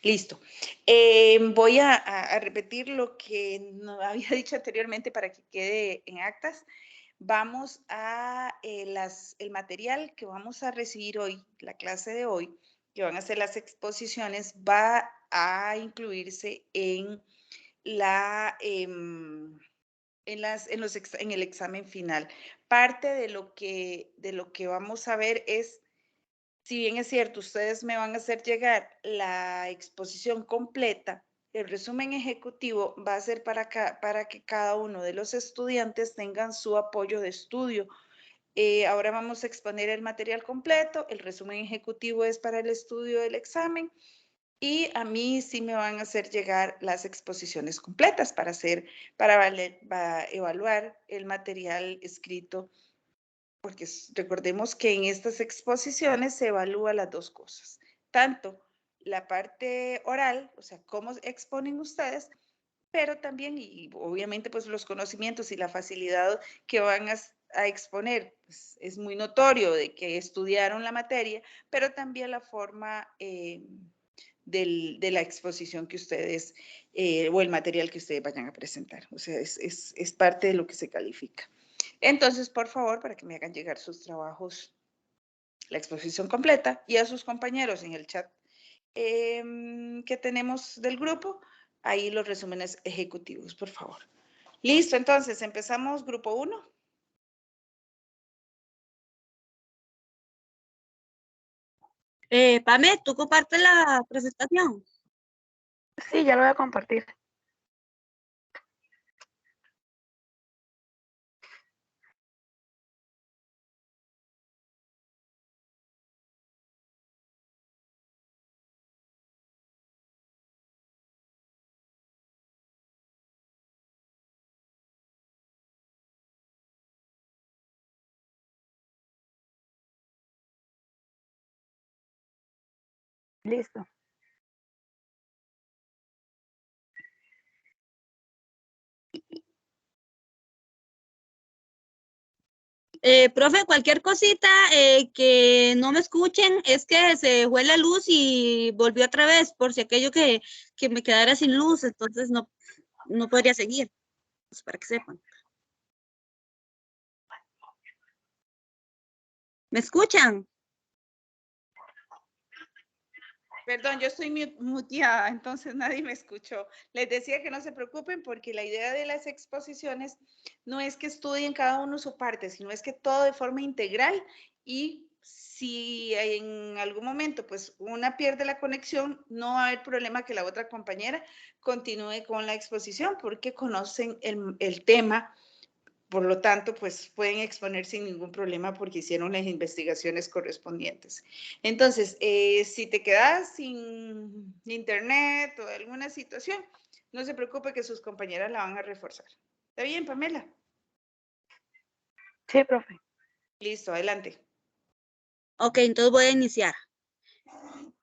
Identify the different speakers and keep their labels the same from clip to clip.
Speaker 1: Listo. Voy a repetir lo que no había dicho anteriormente para que quede en actas. Vamos a el material que vamos a recibir hoy, la clase de hoy, que van a ser las exposiciones, va a incluirse en la en el examen final. Parte de lo que vamos a ver es, si bien es cierto, ustedes me van a hacer llegar la exposición completa, el resumen ejecutivo va a ser para que cada uno de los estudiantes tengan su apoyo de estudio. Ahora vamos a exponer el material completo, el resumen ejecutivo es para el estudio del examen y a mí sí me van a hacer llegar las exposiciones completas para evaluar el material escrito, porque recordemos que en estas exposiciones se evalúa las dos cosas, tanto la parte oral, o sea, cómo exponen ustedes, pero también, y obviamente, pues los conocimientos y la facilidad que van a exponer, pues, es muy notorio de que estudiaron la materia, pero también la forma de la exposición que ustedes o el material que ustedes vayan a presentar. O sea, es parte de lo que se califica. Entonces, por favor, para que me hagan llegar sus trabajos, la exposición completa y a sus compañeros en el chat que tenemos del grupo, ahí los resúmenes ejecutivos, por favor. Listo, entonces empezamos grupo 1.
Speaker 2: Pame, ¿tú compartes la presentación?
Speaker 3: Sí, ya lo voy a compartir. Listo.
Speaker 2: Profe, cualquier cosita que no me escuchen es que se fue la luz y volvió otra vez, por si aquello que me quedara sin luz, entonces no podría seguir, pues para que sepan. ¿Me escuchan?
Speaker 1: Perdón, yo estoy muteada, entonces nadie me escuchó. Les decía que no se preocupen porque la idea de las exposiciones no es que estudien cada uno su parte, sino es que todo de forma integral y si en algún momento pues una pierde la conexión, no va a haber problema que la otra compañera continúe con la exposición porque conocen el tema. Por lo tanto, pues pueden exponer sin ningún problema porque hicieron las investigaciones correspondientes. Entonces, si te quedas sin internet o alguna situación, no se preocupe que sus compañeras la van a reforzar. ¿Está bien, Pamela?
Speaker 3: Sí, profe.
Speaker 1: Listo, adelante.
Speaker 2: Ok, entonces voy a iniciar.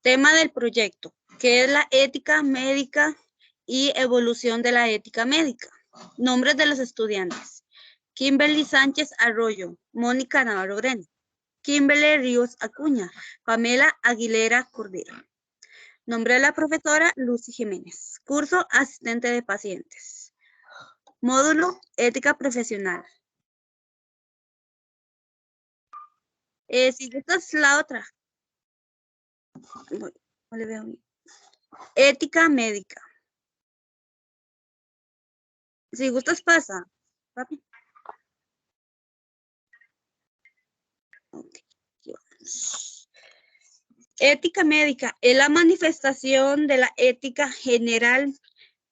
Speaker 2: Tema del proyecto, que es la ética médica y evolución de la ética médica. Nombres de los estudiantes. Kimberly Sánchez Arroyo, Mónica Navarro Greno, Kimberly Ríos Acuña, Pamela Aguilera Cordero. Nombre de la profesora Lucy Jiménez. Curso asistente de pacientes. Módulo ética profesional. Si gustas la otra. No le veo bien. Ética médica. Si gustas pasa. Papi. Okay. Ética médica es la manifestación de la ética general,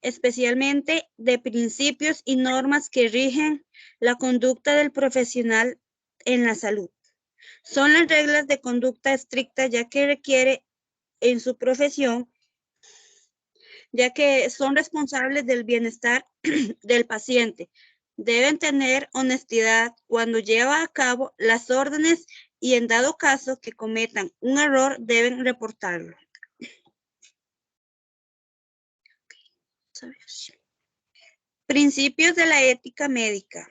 Speaker 2: especialmente de principios y normas que rigen la conducta del profesional en la salud. Son las reglas de conducta estricta ya que requiere en su profesión, ya que son responsables del bienestar del paciente. Deben tener honestidad cuando lleva a cabo las órdenes y en dado caso que cometan un error deben reportarlo. Principios de la ética médica.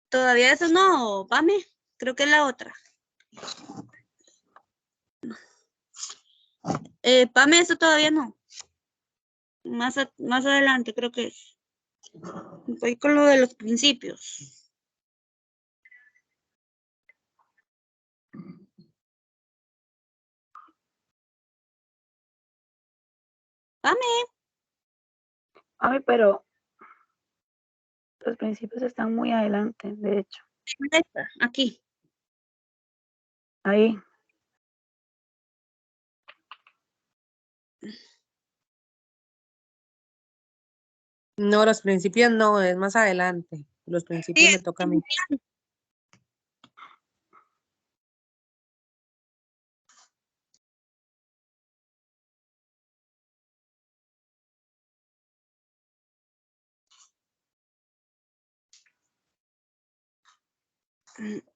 Speaker 2: Todavía eso no, Pame, creo que es la otra. Pame, eso todavía no. Más adelante creo que es. Voy con lo de los principios. Pame.
Speaker 3: Ay, pero los principios están muy adelante, de hecho.
Speaker 2: Aquí.
Speaker 3: Ahí.
Speaker 4: No, los principios no, es más adelante. Los principios me toca a mí.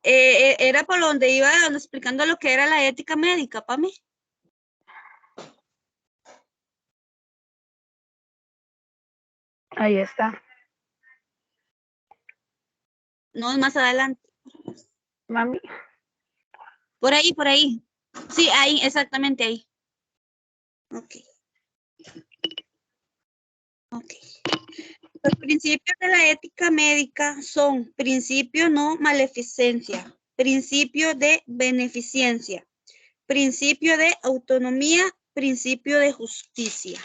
Speaker 2: Era por donde iba explicando lo que era la ética médica, Pame.
Speaker 3: Ahí está.
Speaker 2: No, es más adelante.
Speaker 3: Mami.
Speaker 2: Por ahí, por ahí. Sí, ahí, exactamente ahí. Ok. Ok. Los principios de la ética médica son principio no maleficencia, principio de beneficencia, principio de autonomía, principio de justicia.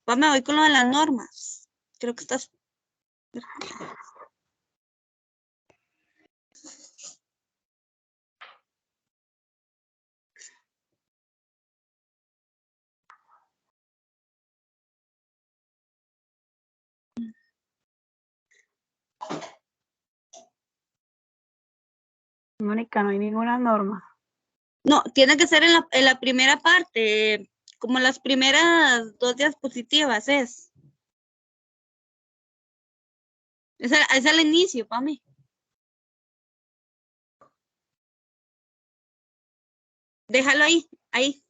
Speaker 2: Me voy con lo de las normas. Creo que estás...
Speaker 3: Mónica, no hay ninguna norma.
Speaker 2: No, tiene que ser en la primera parte, como las primeras 2 diapositivas es. Es el inicio, Pame. Déjalo ahí, ahí.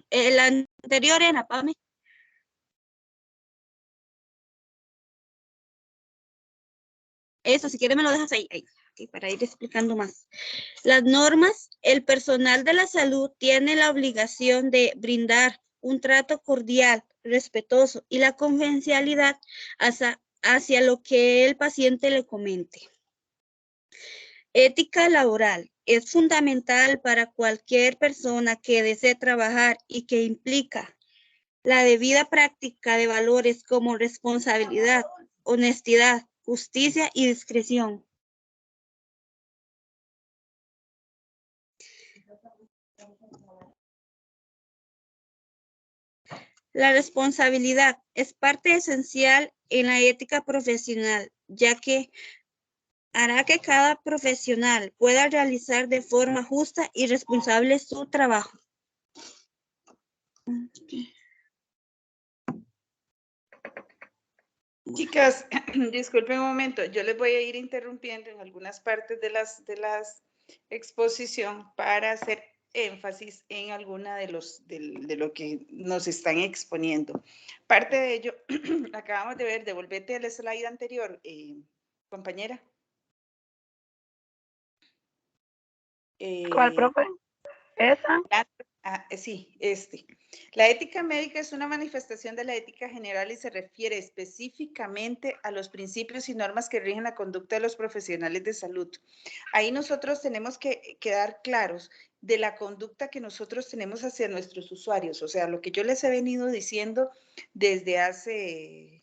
Speaker 2: El anterior era, Pame. Eso, si quieres me lo dejas ahí, okay, para ir explicando más. Las normas, el personal de la salud tiene la obligación de brindar un trato cordial, respetuoso y la confidencialidad hacia lo que el paciente le comente. Ética laboral es fundamental para cualquier persona que desee trabajar y que implica la debida práctica de valores como responsabilidad, honestidad, justicia y discreción. La responsabilidad es parte esencial en la ética profesional, ya que hará que cada profesional pueda realizar de forma justa y responsable su trabajo.
Speaker 1: Chicas, disculpen un momento, yo les voy a ir interrumpiendo en algunas partes de las exposición para hacer énfasis en alguna de lo que nos están exponiendo. Parte de ello, acabamos de ver, devolvete al slide anterior, compañera.
Speaker 3: ¿Cuál, profe? ¿Esa?
Speaker 1: Sí, La ética médica es una manifestación de la ética general y se refiere específicamente a los principios y normas que rigen la conducta de los profesionales de salud. Ahí nosotros tenemos que quedar claros de la conducta que nosotros tenemos hacia nuestros usuarios. O sea, lo que yo les he venido diciendo desde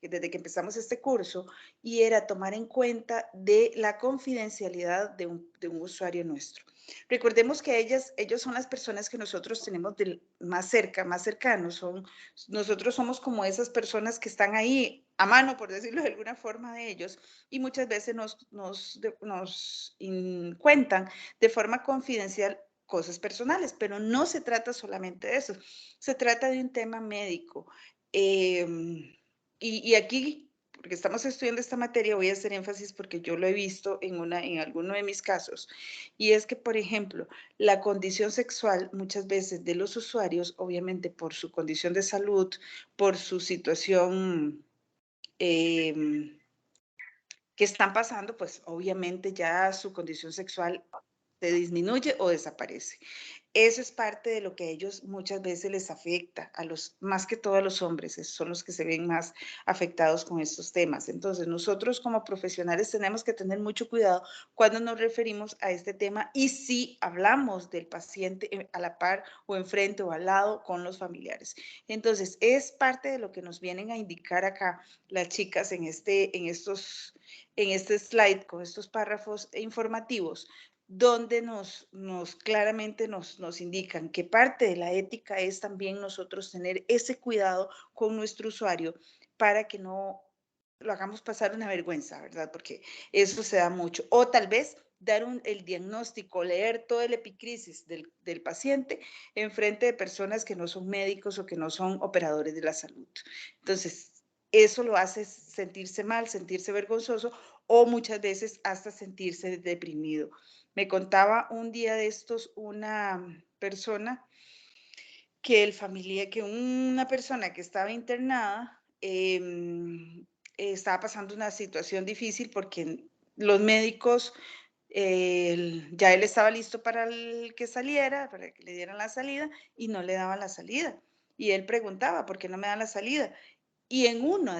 Speaker 1: que empezamos este curso, y era tomar en cuenta de la confidencialidad de un usuario nuestro. Recordemos que ellos son las personas que nosotros tenemos más cercanos. Nosotros somos como esas personas que están ahí a mano, por decirlo de alguna forma, de ellos, y muchas veces nos cuentan de forma confidencial cosas personales, pero no se trata solamente de eso, se trata de un tema médico. Y aquí porque estamos estudiando esta materia, voy a hacer énfasis porque yo lo he visto en alguno de mis casos, y es que, por ejemplo, la condición sexual muchas veces de los usuarios, obviamente por su condición de salud, por su situación que están pasando, pues obviamente ya su condición sexual se disminuye o desaparece. Eso es parte de lo que a ellos muchas veces les afecta, más que todo a los hombres, son los que se ven más afectados con estos temas. Entonces, nosotros como profesionales tenemos que tener mucho cuidado cuando nos referimos a este tema y si hablamos del paciente a la par o enfrente o al lado con los familiares. Entonces, es parte de lo que nos vienen a indicar acá las chicas en este slide con estos párrafos informativos, donde claramente nos indican que parte de la ética es también nosotros tener ese cuidado con nuestro usuario para que no lo hagamos pasar una vergüenza, ¿verdad? Porque eso se da mucho. O tal vez dar el diagnóstico, leer todo el epicrisis del paciente en frente de personas que no son médicos o que no son operadores de la salud. Entonces, eso lo hace sentirse mal, sentirse vergonzoso o muchas veces hasta sentirse deprimido. Me contaba un día de estos una persona que una persona que estaba internada estaba pasando una situación difícil porque los médicos, ya él estaba listo para que saliera, para que le dieran la salida y no le daban la salida. Y él preguntaba, ¿por qué no me dan la salida? Y en uno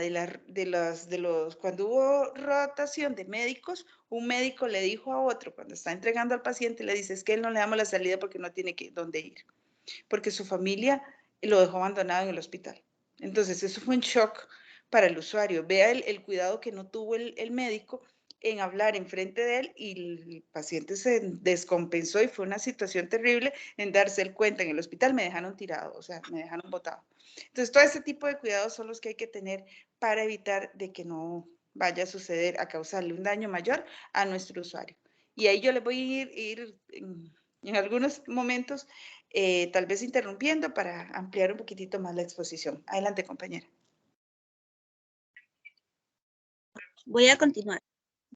Speaker 1: cuando hubo rotación de médicos, un médico le dijo a otro, cuando está entregando al paciente, le dice, es que él no le damos la salida porque no tiene dónde ir, porque su familia lo dejó abandonado en el hospital. Entonces, eso fue un shock para el usuario. Vea el cuidado que no tuvo el médico en hablar enfrente de él y el paciente se descompensó y fue una situación terrible en darse el cuenta. En el hospital me dejaron tirado, o sea, me dejaron botado. Entonces, todo ese tipo de cuidados son los que hay que tener para evitar de que no vaya a suceder, a causarle un daño mayor a nuestro usuario. Y ahí yo les voy a ir en algunos momentos tal vez interrumpiendo para ampliar un poquitito más la exposición. Adelante, compañera.
Speaker 2: Voy a continuar.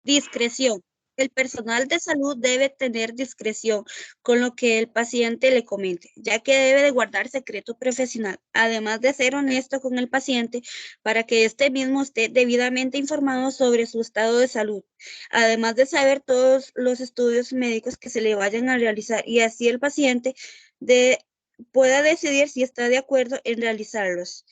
Speaker 2: Discreción. El personal de salud debe tener discreción con lo que el paciente le comente, ya que debe de guardar secreto profesional, además de ser honesto con el paciente para que éste mismo esté debidamente informado sobre su estado de salud, además de saber todos los estudios médicos que se le vayan a realizar y así el paciente pueda decidir si está de acuerdo en realizarlos.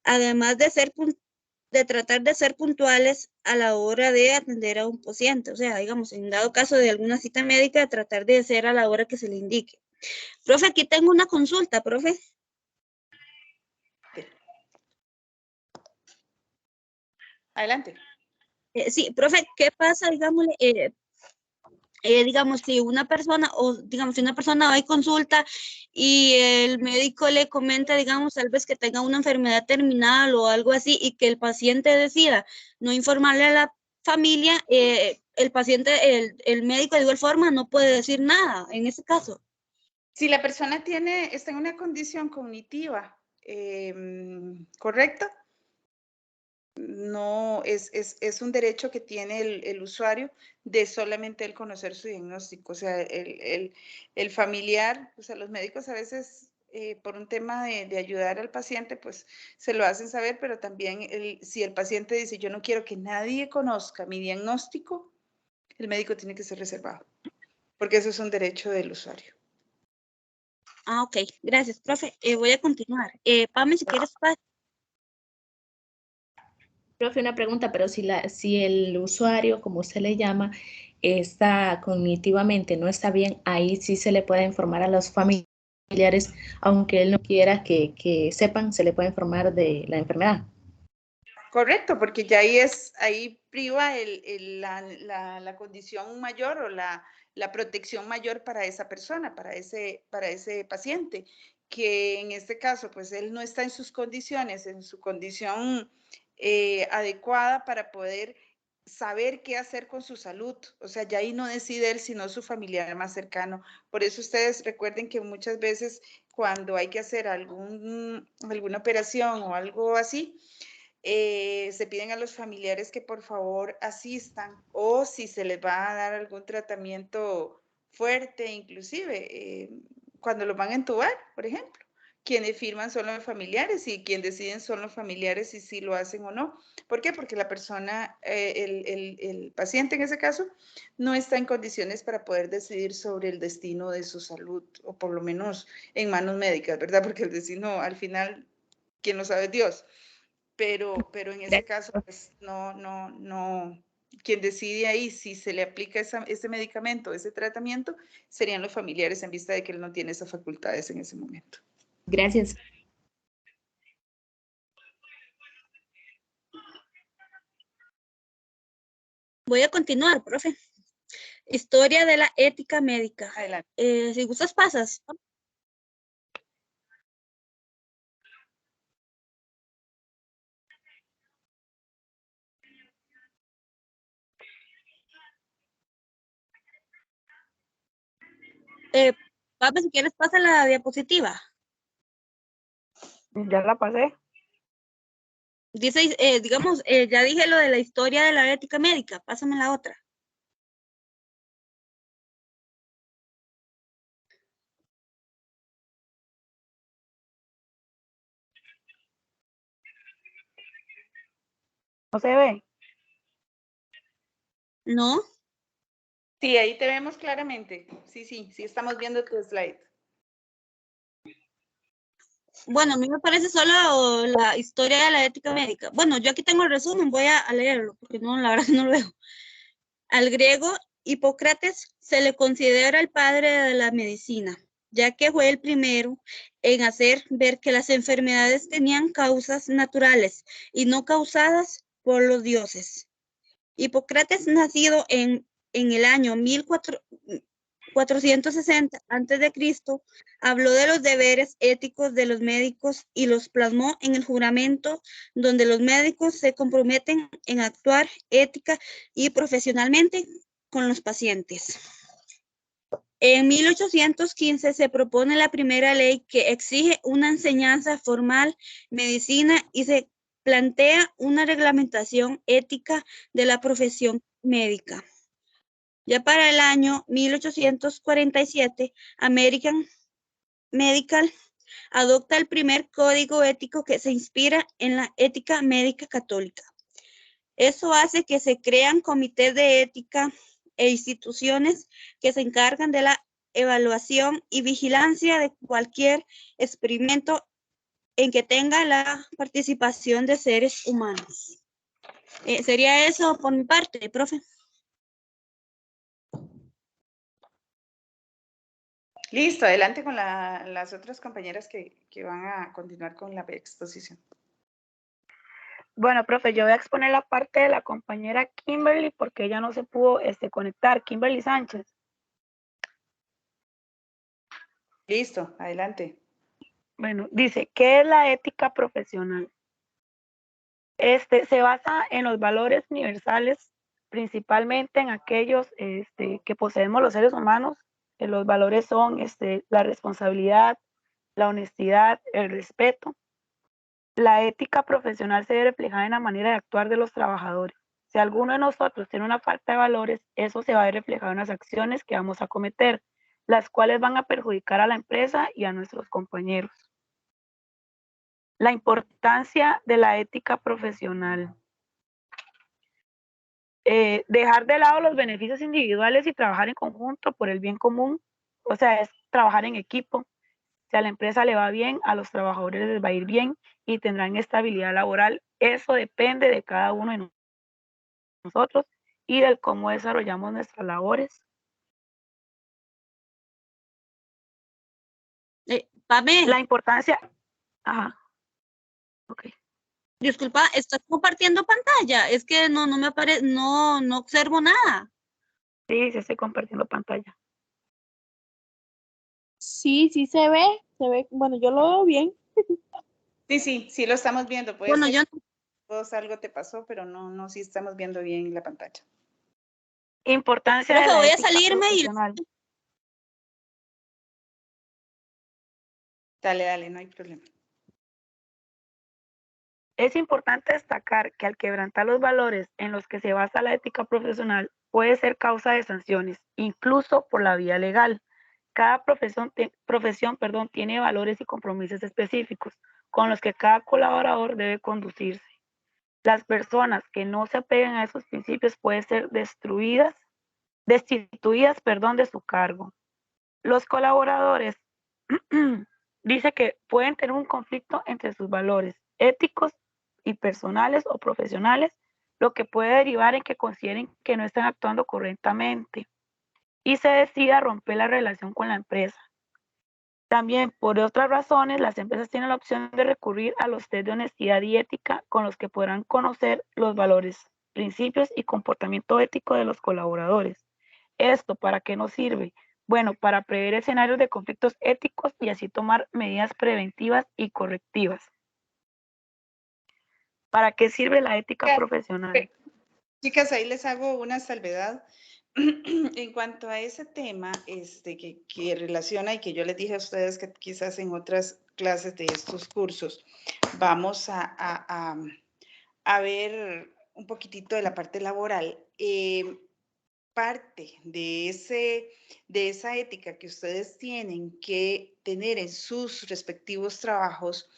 Speaker 2: Además de tratar de ser puntuales a la hora de atender a un paciente, o sea, digamos, en dado caso de alguna cita médica, tratar de ser a la hora que se le indique. Profe, aquí tengo una consulta, profe.
Speaker 1: Adelante.
Speaker 2: Sí, profe, ¿qué pasa, digámosle, digamos, si una persona va y consulta y el médico le comenta, digamos, tal vez que tenga una enfermedad terminal o algo así y que el paciente decida no informarle a la familia, el paciente, el médico de igual forma no puede decir nada en ese caso?
Speaker 1: Si la persona está en una condición cognitiva correcta, no es un derecho que tiene el usuario de solamente él conocer su diagnóstico. O sea, el familiar, o sea, los médicos a veces por un tema de ayudar al paciente, pues se lo hacen saber, pero también si el paciente dice, yo no quiero que nadie conozca mi diagnóstico, el médico tiene que ser reservado, porque eso es un derecho del usuario.
Speaker 2: Ah, ok, gracias, profe. Voy a continuar. Pame, si quieres,
Speaker 5: Profe, una pregunta, pero si el usuario, como usted le llama, está cognitivamente, no está bien, ahí sí se le puede informar a los familiares, aunque él no quiera que sepan, se le puede informar de la enfermedad.
Speaker 1: Correcto, porque ya ahí priva la condición mayor o la protección mayor para esa persona, para ese paciente, que en este caso, pues él no está en sus condiciones, en su condición adecuada para poder saber qué hacer con su salud. O sea, ya ahí no decide él, sino su familiar más cercano. Por eso ustedes recuerden que muchas veces cuando hay que hacer alguna operación o algo así, se piden a los familiares que por favor asistan, o si se les va a dar algún tratamiento fuerte, inclusive cuando los van a entubar, por ejemplo. Quienes firman son los familiares y quienes deciden son los familiares si lo hacen o no. ¿Por qué? Porque la persona, el paciente en ese caso, no está en condiciones para poder decidir sobre el destino de su salud, o por lo menos en manos médicas, ¿verdad? Porque el destino, al final, quien lo sabe es Dios. Pero en ese caso, pues no. Quien decide ahí si se le aplica ese medicamento, ese tratamiento, serían los familiares en vista de que él no tiene esas facultades en ese momento.
Speaker 5: Gracias.
Speaker 2: Voy a continuar, profe. Historia de la ética médica.
Speaker 1: Adelante.
Speaker 2: Si gustas, pasas. Papi, si quieres, pasa la diapositiva.
Speaker 3: Ya la pasé.
Speaker 2: Dice, digamos, ya dije lo de la historia de la ética médica. Pásame la otra.
Speaker 3: ¿No se ve?
Speaker 2: ¿No?
Speaker 1: Sí, ahí te vemos claramente. Sí, estamos viendo tu slide.
Speaker 2: Bueno, a mí me parece solo la historia de la ética médica. Bueno, yo aquí tengo el resumen, voy a leerlo, porque no, la verdad que no lo veo. Al griego Hipócrates se le considera el padre de la medicina, ya que fue el primero en hacer ver que las enfermedades tenían causas naturales y no causadas por los dioses. Hipócrates, nacido en el año 1460 a.C., habló de los deberes éticos de los médicos y los plasmó en el juramento, donde los médicos se comprometen en actuar ética y profesionalmente con los pacientes. En 1815 se propone la primera ley que exige una enseñanza formal, medicina, y se plantea una reglamentación ética de la profesión médica. Ya para el año 1847, American Medical adopta el primer código ético que se inspira en la ética médica católica. Eso hace que se crean comités de ética e instituciones que se encargan de la evaluación y vigilancia de cualquier experimento en que tenga la participación de seres humanos. Sería eso por mi parte, profe.
Speaker 1: Listo, adelante con las otras compañeras que van a continuar con la exposición.
Speaker 3: Bueno, profe, yo voy a exponer la parte de la compañera Kimberly porque ella no se pudo conectar. Kimberly Sánchez.
Speaker 1: Listo, adelante.
Speaker 3: Bueno, dice, ¿qué es la ética profesional? Se basa en los valores universales, principalmente en aquellos que poseemos los seres humanos. Los valores son la responsabilidad, la honestidad, el respeto. La ética profesional se ve reflejada en la manera de actuar de los trabajadores. Si alguno de nosotros tiene una falta de valores, eso se va a ver reflejado en las acciones que vamos a cometer, las cuales van a perjudicar a la empresa y a nuestros compañeros. La importancia de la ética profesional. Dejar de lado los beneficios individuales y trabajar en conjunto por el bien común, o sea, es trabajar en equipo. Si a la empresa le va bien, a los trabajadores les va a ir bien y tendrán estabilidad laboral. Eso depende de cada uno de nosotros y de cómo desarrollamos nuestras labores.
Speaker 2: Pame,
Speaker 3: La importancia... Ajá. Ok.
Speaker 2: disculpa, ¿estás compartiendo pantalla? Es que no me aparece, no observo nada.
Speaker 3: Sí, estoy compartiendo pantalla.
Speaker 6: Sí, se ve, bueno, yo lo veo bien.
Speaker 1: Sí lo estamos viendo. Puede
Speaker 2: Bueno,
Speaker 1: ser
Speaker 2: yo
Speaker 1: que algo te pasó, pero no, sí estamos viendo bien la pantalla.
Speaker 3: Importancia
Speaker 2: creo
Speaker 3: de
Speaker 2: que
Speaker 3: la
Speaker 2: voy a
Speaker 3: ética
Speaker 2: salirme y
Speaker 3: profesional.
Speaker 1: Dale, no hay problema.
Speaker 3: Es importante destacar que al quebrantar los valores en los que se basa la ética profesional puede ser causa de sanciones, incluso por la vía legal. Cada profesión, tiene valores y compromisos específicos con los que cada colaborador debe conducirse. Las personas que no se apeguen a esos principios pueden ser destituidas, de su cargo. Los colaboradores dice que pueden tener un conflicto entre sus valores éticos y personales o profesionales, lo que puede derivar en que consideren que no están actuando correctamente y se decida romper la relación con la empresa. También, por otras razones, las empresas tienen la opción de recurrir a los test de honestidad y ética con los que podrán conocer los valores, principios y comportamiento ético de los colaboradores. ¿Esto para qué nos sirve? Bueno, para prever escenarios de conflictos éticos y así tomar medidas preventivas y correctivas. ¿Para qué sirve la ética profesional?
Speaker 1: Chicas, ahí les hago una salvedad. En cuanto a ese tema que relaciona y que yo les dije a ustedes que quizás en otras clases de estos cursos vamos a ver un poquitito de la parte laboral. Parte de esa ética que ustedes tienen que tener en sus respectivos trabajos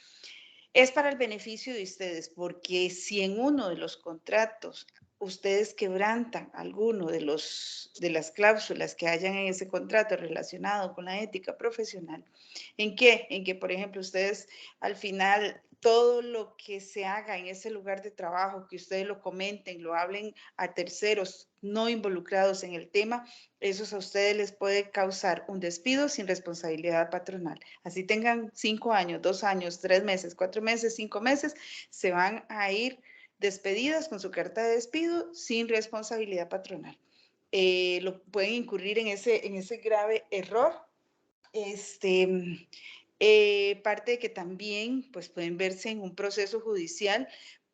Speaker 1: es para el beneficio de ustedes, porque si en uno de los contratos ustedes quebrantan alguno de las cláusulas que hayan en ese contrato relacionado con la ética profesional, ¿en qué? En que, por ejemplo, ustedes al final todo lo que se haga en ese lugar de trabajo, que ustedes lo comenten, lo hablen a terceros no involucrados en el tema, eso a ustedes les puede causar un despido sin responsabilidad patronal. Así tengan 5 años, 2 años, 3 meses, 4 meses, 5 meses, se van a ir despedidas con su carta de despido sin responsabilidad patronal. Lo pueden incurrir en ese grave error. Parte de que también pues, pueden verse en un proceso judicial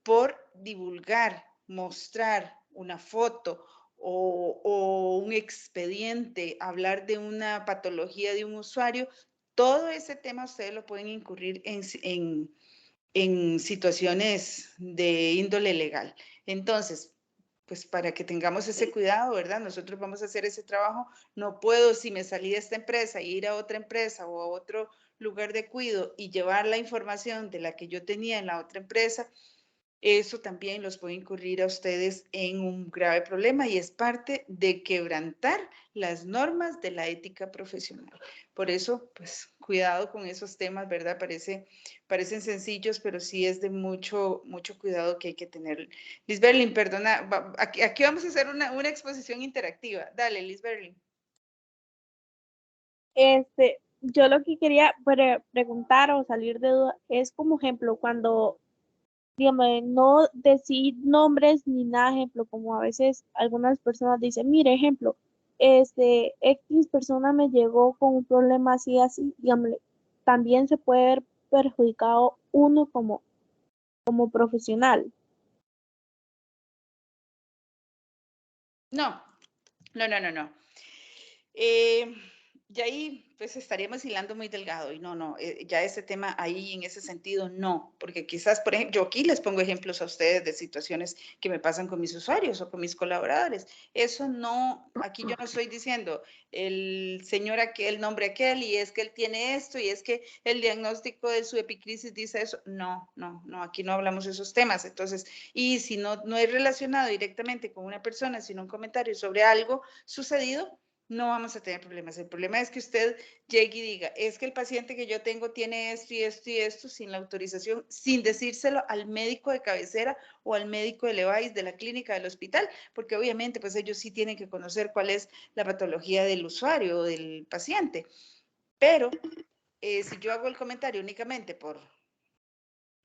Speaker 1: por divulgar, mostrar una foto o un expediente, hablar de una patología de un usuario. Todo ese tema ustedes lo pueden incurrir en situaciones de índole legal. Entonces, pues para que tengamos ese cuidado, ¿verdad? Nosotros vamos a hacer ese trabajo. No puedo, si me salí de esta empresa, ir a otra empresa o a otro lugar de cuidado y llevar la información de la que yo tenía en la otra empresa. Eso también los puede incurrir a ustedes en un grave problema y es parte de quebrantar las normas de la ética profesional. Por eso, pues, cuidado con esos temas, ¿verdad? Parecen sencillos, pero sí es de mucho cuidado que hay que tener. Liz Berlin, perdona, aquí vamos a hacer una exposición interactiva. Dale, Liz Berlin.
Speaker 6: Yo lo que quería preguntar o salir de duda es como ejemplo cuando, digamos, no decir nombres ni nada, ejemplo, como a veces algunas personas dicen, mire, ejemplo, X persona me llegó con un problema así, digamos, también se puede ver perjudicado uno como profesional.
Speaker 1: No. Ya ahí pues estaríamos hilando muy delgado y no, ya ese tema ahí en ese sentido no, porque quizás, por ejemplo, yo aquí les pongo ejemplos a ustedes de situaciones que me pasan con mis usuarios o con mis colaboradores. Eso no, aquí yo no estoy diciendo el señor aquel, el nombre aquel y es que él tiene esto y es que el diagnóstico de su epicrisis dice eso. No, aquí no hablamos de esos temas. Entonces, y si no es relacionado directamente con una persona, sino un comentario sobre algo sucedido, no vamos a tener problemas. El problema es que usted llegue y diga, es que el paciente que yo tengo tiene esto y esto y esto sin la autorización, sin decírselo al médico de cabecera o al médico de LEVAIS de la clínica del hospital, porque obviamente pues ellos sí tienen que conocer cuál es la patología del usuario o del paciente. Pero si yo hago el comentario únicamente por,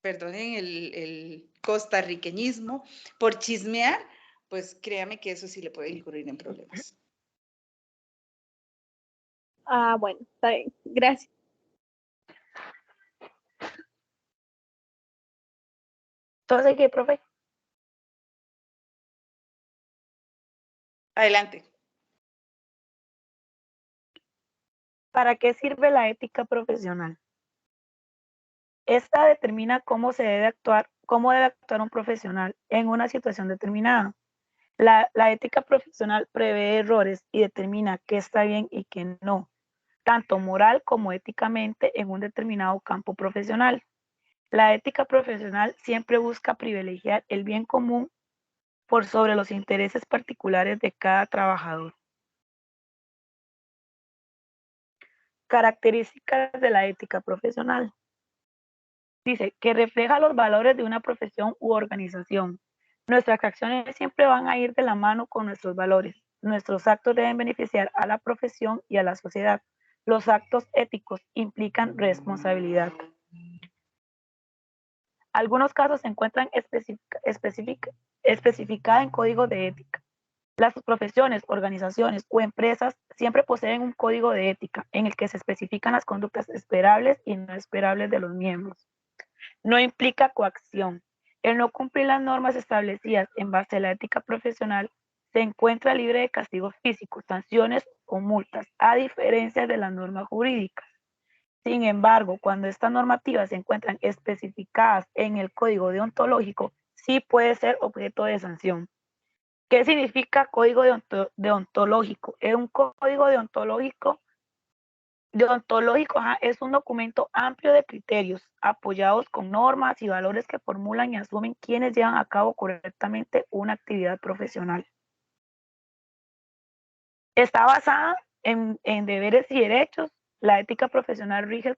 Speaker 1: perdonen el costarriqueñismo, por chismear, pues créame que eso sí le puede incurrir en problemas.
Speaker 6: Ah, bueno, está bien. Gracias.
Speaker 3: Entonces, ¿qué, profe?
Speaker 1: Adelante.
Speaker 3: ¿Para qué sirve la ética profesional? Esta determina cómo debe actuar un profesional en una situación determinada. La ética profesional prevé errores y determina qué está bien y qué no, tanto moral como éticamente en un determinado campo profesional. La ética profesional siempre busca privilegiar el bien común por sobre los intereses particulares de cada trabajador. Características de la ética profesional. Dice que refleja los valores de una profesión u organización. Nuestras acciones siempre van a ir de la mano con nuestros valores. Nuestros actos deben beneficiar a la profesión y a la sociedad. Los actos éticos implican responsabilidad. Algunos casos se encuentran especificados en códigos de ética. Las profesiones, organizaciones o empresas siempre poseen un código de ética en el que se especifican las conductas esperables y no esperables de los miembros. No implica coacción. El no cumplir las normas establecidas en base a la ética profesional se encuentra libre de castigos físicos, sanciones o multas, a diferencia de las normas jurídicas. Sin embargo, cuando estas normativas se encuentran especificadas en el código deontológico, sí puede ser objeto de sanción. ¿Qué significa código deontológico? Es un código deontológico es un documento amplio de criterios apoyados con normas y valores que formulan y asumen quienes llevan a cabo correctamente una actividad profesional. Está basada en deberes y derechos. La ética profesional rige el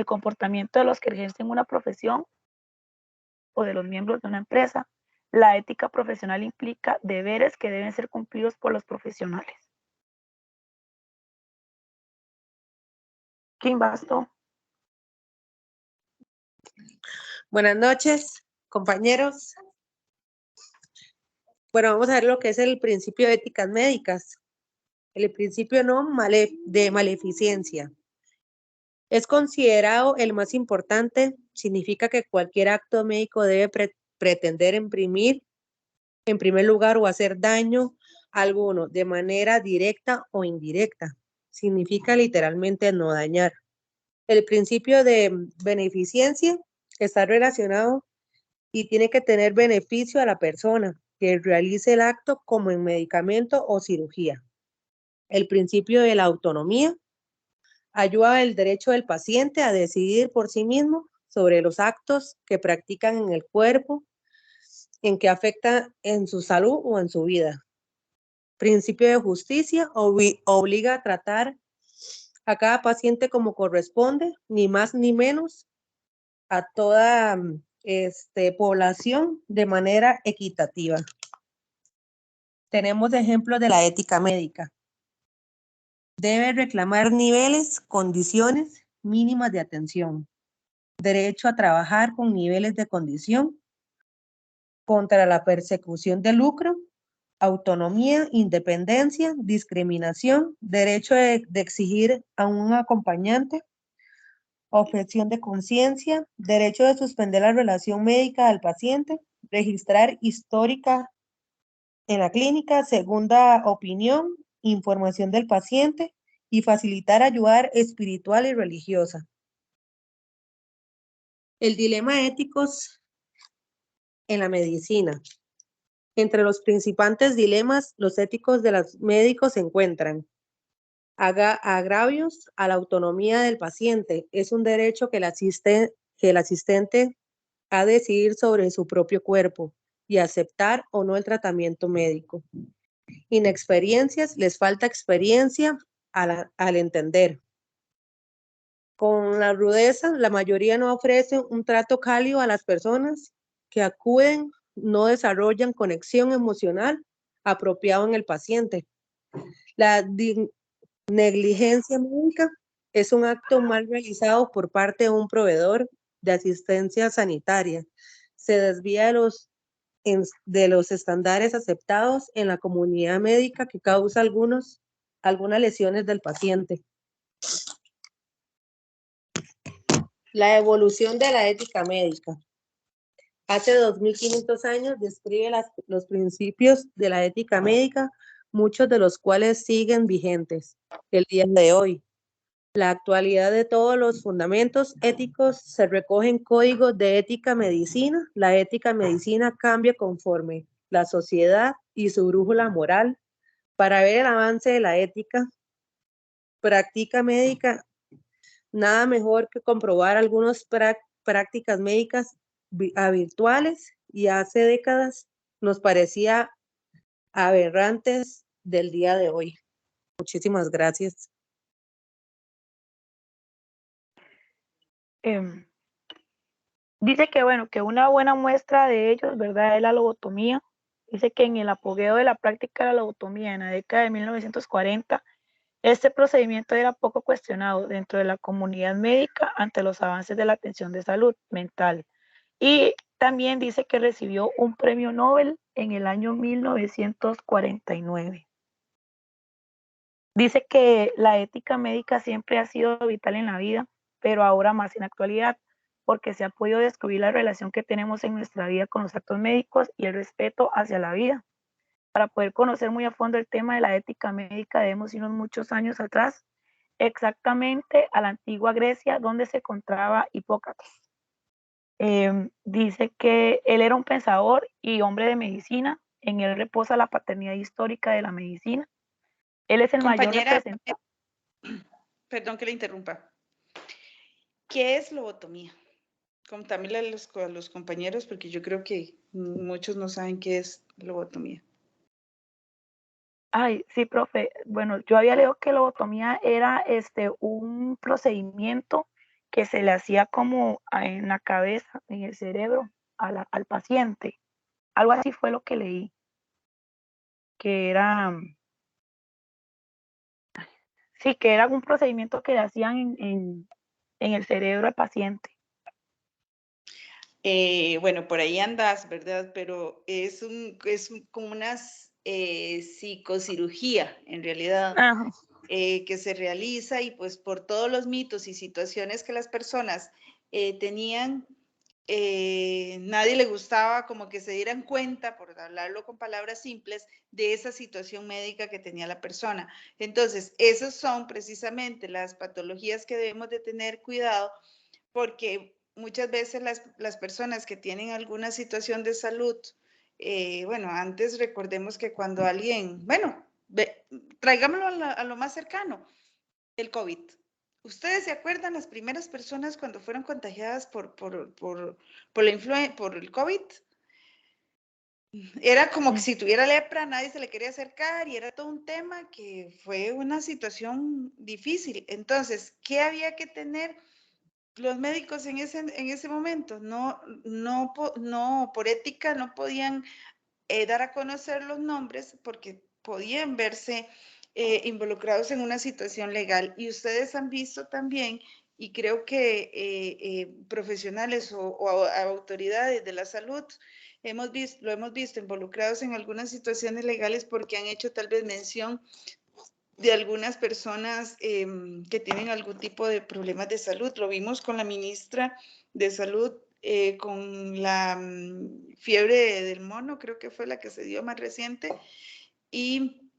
Speaker 3: comportamiento de los que ejercen una profesión o de los miembros de una empresa. La ética profesional implica deberes que deben ser cumplidos por los profesionales. ¿Quién bastó?
Speaker 4: Buenas noches, compañeros. Bueno, vamos a ver lo que es el principio de éticas médicas. El principio de maleficencia. Es considerado el más importante. Significa que cualquier acto médico debe pretender imprimir, en primer lugar, o hacer daño alguno de manera directa o indirecta. Significa literalmente no dañar. El principio de beneficencia está relacionado y tiene que tener beneficio a la persona que realice el acto, como en medicamento o cirugía. El principio de la autonomía ayuda el derecho del paciente a decidir por sí mismo sobre los actos que practican en el cuerpo, en que afecta en su salud o en su vida. Principio de justicia obliga a tratar a cada paciente como corresponde, ni más ni menos, a toda población de manera equitativa. Tenemos ejemplos de la ética médica. Debe reclamar niveles, condiciones mínimas de atención. Derecho a trabajar con niveles de condición. Contra la persecución de lucro. Autonomía, independencia, discriminación. Derecho de exigir a un acompañante. Objeción de conciencia, derecho de suspender la relación médica del paciente, registrar histórica en la clínica, segunda opinión, información del paciente y facilitar ayuda espiritual y religiosa. El dilema éticos en la medicina. Entre los principales dilemas, los éticos de los médicos se encuentran agravios a la autonomía del paciente. Es un derecho que el asistente ha de decidir sobre su propio cuerpo y aceptar o no el tratamiento médico. Inexperiencias, les falta experiencia al entender. Con la rudeza, la mayoría no ofrece un trato cálido a las personas que acuden, no desarrollan conexión emocional apropiado en el paciente. La negligencia médica es un acto mal realizado por parte de un proveedor de asistencia sanitaria. Se desvía de los estándares aceptados en la comunidad médica que causa algunas lesiones del paciente. La evolución de la ética médica. Hace 2500 años describe los principios de la ética médica, muchos de los cuales siguen vigentes el día de hoy. La actualidad de todos los fundamentos éticos se recoge en códigos de ética medicina. La ética medicina cambia conforme la sociedad y su brújula moral. Para ver el avance de la ética, práctica médica, nada mejor que comprobar algunas prácticas médicas virtuales y hace décadas nos parecía aberrantes del día de hoy. Muchísimas gracias.
Speaker 3: Dice que, bueno, que una buena muestra de ellos, ¿verdad?, es la lobotomía. Dice que en el apogeo de la práctica de la lobotomía en la década de 1940, este procedimiento era poco cuestionado dentro de la comunidad médica ante los avances de la atención de salud mental. Y también dice que recibió un premio Nobel en el año 1949. Dice que la ética médica siempre ha sido vital en la vida, pero ahora más en la actualidad, porque se ha podido descubrir la relación que tenemos en nuestra vida con los actos médicos y el respeto hacia la vida. Para poder conocer muy a fondo el tema de la ética médica debemos irnos muchos años atrás, exactamente a la antigua Grecia, donde se encontraba Hipócrates. Dice que él era un pensador y hombre de medicina, en él reposa la paternidad histórica de la medicina. Él es el mayor
Speaker 1: Compañera,
Speaker 3: representante.
Speaker 1: perdón que le interrumpa. ¿Qué es lobotomía? Contámosle a los compañeros, porque yo creo que muchos no saben qué es lobotomía.
Speaker 3: Ay, sí, profe. Bueno, yo había leído que lobotomía era un procedimiento que se le hacía como en la cabeza, en el cerebro, al paciente. Algo así fue lo que leí, que era, sí, que era un procedimiento que le hacían en el cerebro al paciente.
Speaker 1: Bueno, por ahí andas, ¿verdad? Pero es como una psicocirugía, en realidad,
Speaker 3: Ajá.
Speaker 1: que se realiza y pues por todos los mitos y situaciones que las personas tenían, nadie le gustaba como que se dieran cuenta, por hablarlo con palabras simples, de esa situación médica que tenía la persona. Entonces, esas son precisamente las patologías que debemos de tener cuidado, porque muchas veces las personas que tienen alguna situación de salud, bueno, antes recordemos que cuando alguien, bueno, traigámoslo a lo más cercano, el COVID. ¿Ustedes se acuerdan las primeras personas cuando fueron contagiadas por el COVID? Era como que si tuviera lepra, nadie se le quería acercar y era todo un tema que fue una situación difícil. Entonces, ¿qué había que tener los médicos en ese momento? No, por ética no podían dar a conocer los nombres porque podían verse involucrados en una situación legal. Y ustedes han visto también, y creo que profesionales o autoridades de la salud, lo hemos visto involucrados en algunas situaciones legales porque han hecho tal vez mención de algunas personas que tienen algún tipo de problemas de salud. Lo vimos con la ministra de Salud, con la fiebre del mono, creo que fue la que se dio más reciente, y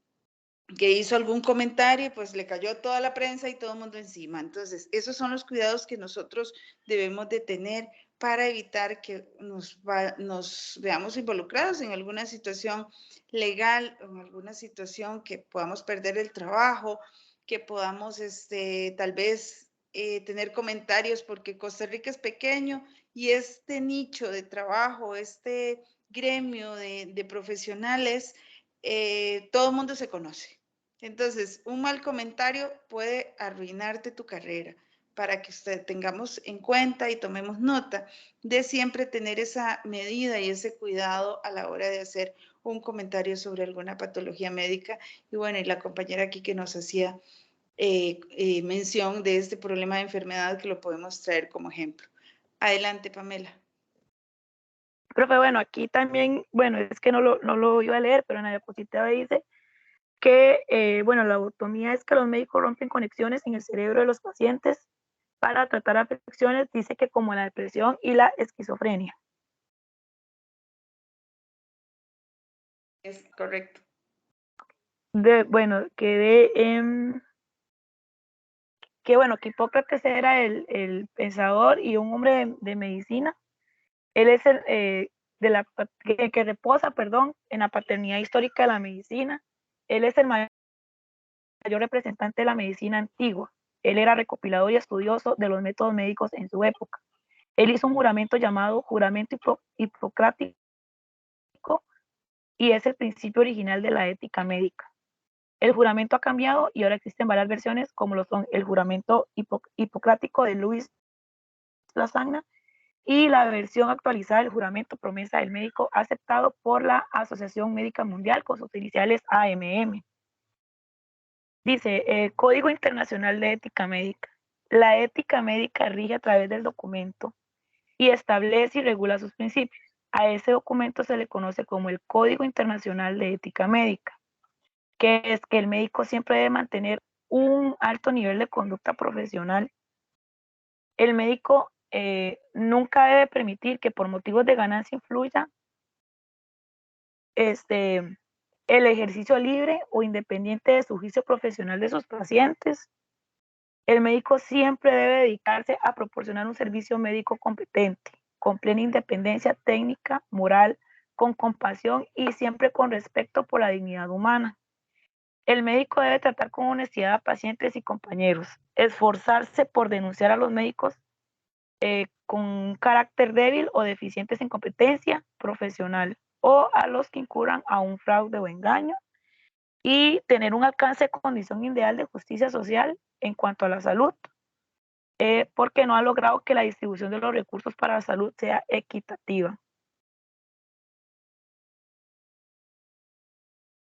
Speaker 1: que hizo algún comentario, pues le cayó toda la prensa y todo el mundo encima. Entonces, esos son los cuidados que nosotros debemos de tener para evitar que nos veamos involucrados en alguna situación legal, en alguna situación que podamos perder el trabajo, que podamos tal vez tener comentarios, porque Costa Rica es pequeño y este nicho de trabajo, este gremio de profesionales, todo el mundo se conoce. Entonces, un mal comentario puede arruinarte tu carrera. Para que tengamos en cuenta y tomemos nota de siempre tener esa medida y ese cuidado a la hora de hacer un comentario sobre alguna patología médica. Y bueno, y la compañera aquí que nos hacía mención de este problema de enfermedad que lo podemos traer como ejemplo. Adelante, Pamela.
Speaker 3: Profe, bueno, aquí también, bueno, es que no lo iba a leer, pero en la diapositiva dice que, bueno, la lobotomía es que los médicos rompen conexiones en el cerebro de los pacientes para tratar afecciones, dice que como la depresión y la esquizofrenia.
Speaker 1: Es correcto.
Speaker 3: Bueno, quedé en... que bueno, que Hipócrates era el pensador y un hombre de medicina. Él es que reposa, perdón, en la paternidad histórica de la medicina. Él es el mayor representante de la medicina antigua. Él era recopilador y estudioso de los métodos médicos en su época. Él hizo un juramento llamado juramento hipocrático y es el principio original de la ética médica. El juramento ha cambiado y ahora existen varias versiones, como lo son el juramento hipocrático de Luis Lasagna y la versión actualizada del juramento promesa del médico aceptado por la Asociación Médica Mundial con sus iniciales AMM. Dice, Código Internacional de Ética Médica. La ética médica rige a través del documento y establece y regula sus principios. A ese documento se le conoce como el Código Internacional de Ética Médica, que es que el médico siempre debe mantener un alto nivel de conducta profesional. El médico nunca debe permitir que por motivos de ganancia influya el ejercicio libre o independiente de su juicio profesional de sus pacientes. El médico siempre debe dedicarse a proporcionar un servicio médico competente, con plena independencia técnica, moral, con compasión y siempre con respeto por la dignidad humana. El médico debe tratar con honestidad a pacientes y compañeros, esforzarse por denunciar a los médicos con un carácter débil o deficientes en competencia profesional o a los que incurran a un fraude o engaño y tener un alcance de condición ideal de justicia social en cuanto a la salud, porque no ha logrado que la distribución de los recursos para la salud sea equitativa.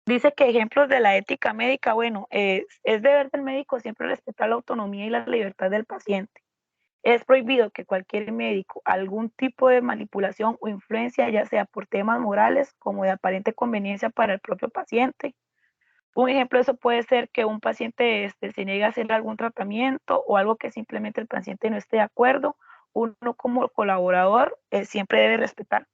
Speaker 3: Dice que ejemplos de la ética médica, bueno, es deber del médico siempre respetar la autonomía y la libertad del paciente. Es prohibido que cualquier médico, algún tipo de manipulación o influencia, ya sea por temas morales como de aparente conveniencia para el propio paciente. Un ejemplo de eso puede ser que un paciente se niegue a hacer algún tratamiento o algo que simplemente el paciente no esté de acuerdo. Uno como colaborador siempre debe respetar.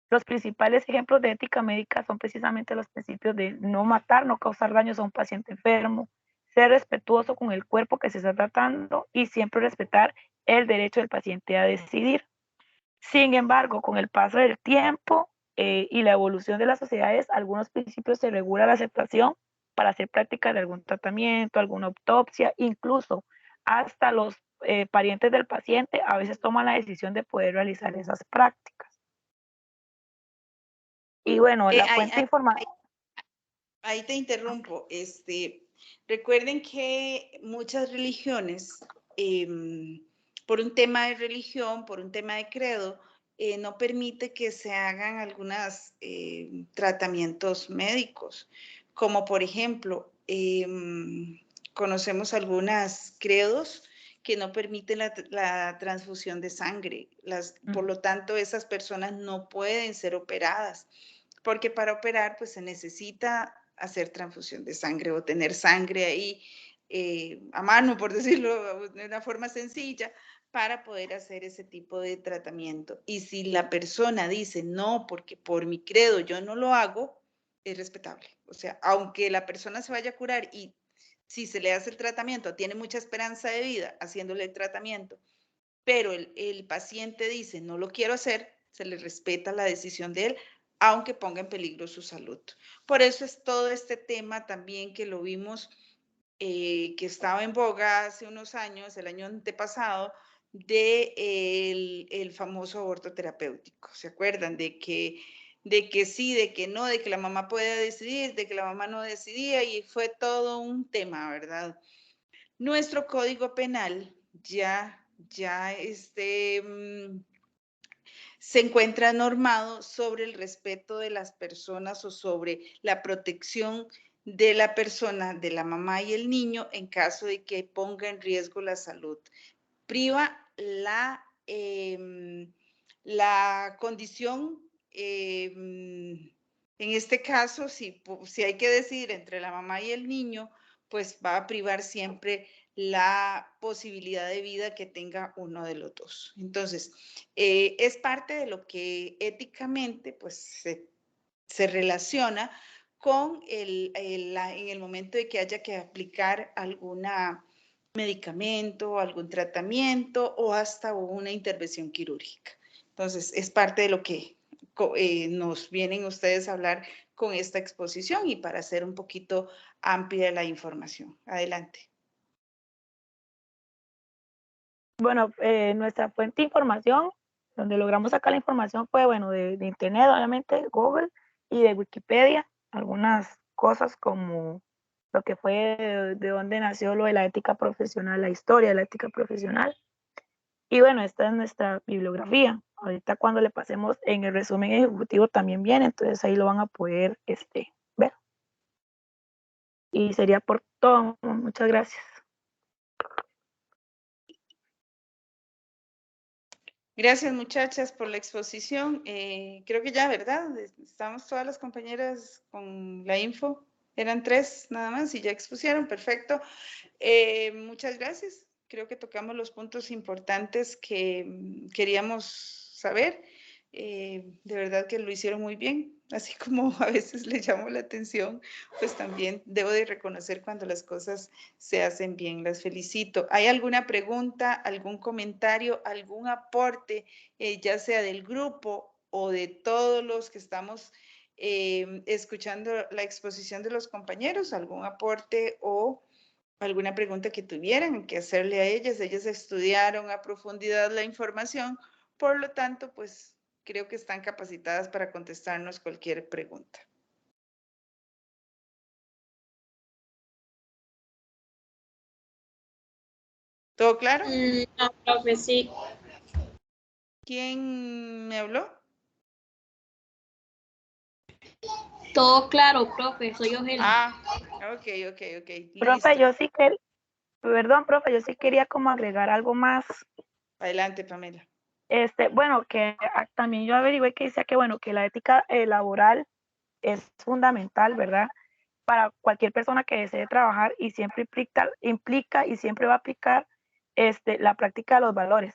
Speaker 3: Los principales ejemplos de ética médica son precisamente los principios de no matar, no causar daños a un paciente enfermo, ser respetuoso con el cuerpo que se está tratando y siempre respetar el derecho del paciente a decidir. Sin embargo, con el paso del tiempo y la evolución de las sociedades, algunos principios se regula la aceptación para hacer práctica de algún tratamiento, alguna autopsia, incluso hasta los parientes del paciente a veces toman la decisión de poder realizar esas prácticas. Y bueno, la fuente informada.
Speaker 1: Ahí te interrumpo. Recuerden que muchas religiones, por un tema de religión, por un tema de credo, no permite que se hagan algunos tratamientos médicos, como por ejemplo, conocemos algunos credos que no permiten la transfusión de sangre. Por lo tanto, esas personas no pueden ser operadas, porque para operar pues se necesita hacer transfusión de sangre o tener sangre ahí a mano, por decirlo de una forma sencilla, para poder hacer ese tipo de tratamiento. Y si la persona dice no, porque por mi credo yo no lo hago, es respetable. O sea, aunque la persona se vaya a curar y si se le hace el tratamiento, tiene mucha esperanza de vida haciéndole el tratamiento, pero el paciente dice no lo quiero hacer, se le respeta la decisión de él, aunque ponga en peligro su salud. Por eso es todo este tema también que lo vimos, que estaba en boga hace unos años, el año antepasado, de el famoso aborto terapéutico. ¿Se acuerdan? De que sí, de que no, de que la mamá puede decidir, de que la mamá no decidía, y fue todo un tema, ¿verdad? Nuestro Código Penal ya se encuentra normado sobre el respeto de las personas o sobre la protección de la persona, de la mamá y el niño, en caso de que ponga en riesgo la salud. Priva la condición, en este caso, si hay que decidir entre la mamá y el niño, pues va a privar siempre la posibilidad de vida que tenga uno de los dos. Entonces, es parte de lo que éticamente pues se relaciona con en el momento de que haya que aplicar alguna medicamento, algún tratamiento o hasta una intervención quirúrgica. Entonces, es parte de lo que nos vienen ustedes a hablar con esta exposición y para hacer un poquito amplia la información. Adelante.
Speaker 3: Bueno, nuestra fuente de información, donde logramos sacar la información fue, bueno, de Internet, obviamente, Google, y de Wikipedia, algunas cosas como lo que fue de dónde nació lo de la ética profesional, la historia de la ética profesional. Y bueno, esta es nuestra bibliografía. Ahorita cuando le pasemos en el resumen ejecutivo también viene, entonces ahí lo van a poder ver. Y sería por todo. Muchas gracias.
Speaker 1: Gracias, muchachas, por la exposición. Creo que ya, ¿verdad? Estamos todas las compañeras con la info. Eran 3 nada más y ya expusieron. Perfecto. Muchas gracias. Creo que tocamos los puntos importantes que queríamos saber. De verdad que lo hicieron muy bien. Así como a veces le llamo la atención, pues también debo de reconocer cuando las cosas se hacen bien. Las felicito. ¿Hay alguna pregunta, algún comentario, algún aporte, ya sea del grupo o de todos los que estamos escuchando la exposición de los compañeros? ¿Algún aporte o alguna pregunta que tuvieran que hacerle a ellas? Ellas estudiaron a profundidad la información, por lo tanto, pues creo que están capacitadas para contestarnos cualquier pregunta. ¿Todo claro?
Speaker 7: No, profe, sí.
Speaker 1: ¿Quién me habló?
Speaker 7: Todo claro, profe, soy Ogel.
Speaker 1: Ok.
Speaker 3: Profe,
Speaker 1: Listo.
Speaker 3: profe, yo sí quería como agregar algo más.
Speaker 1: Adelante, Pamela.
Speaker 3: Bueno, que también yo averigüé que decía que, bueno, que la ética laboral es fundamental, ¿verdad? Para cualquier persona que desee trabajar y siempre implica y siempre va a aplicar la práctica de los valores,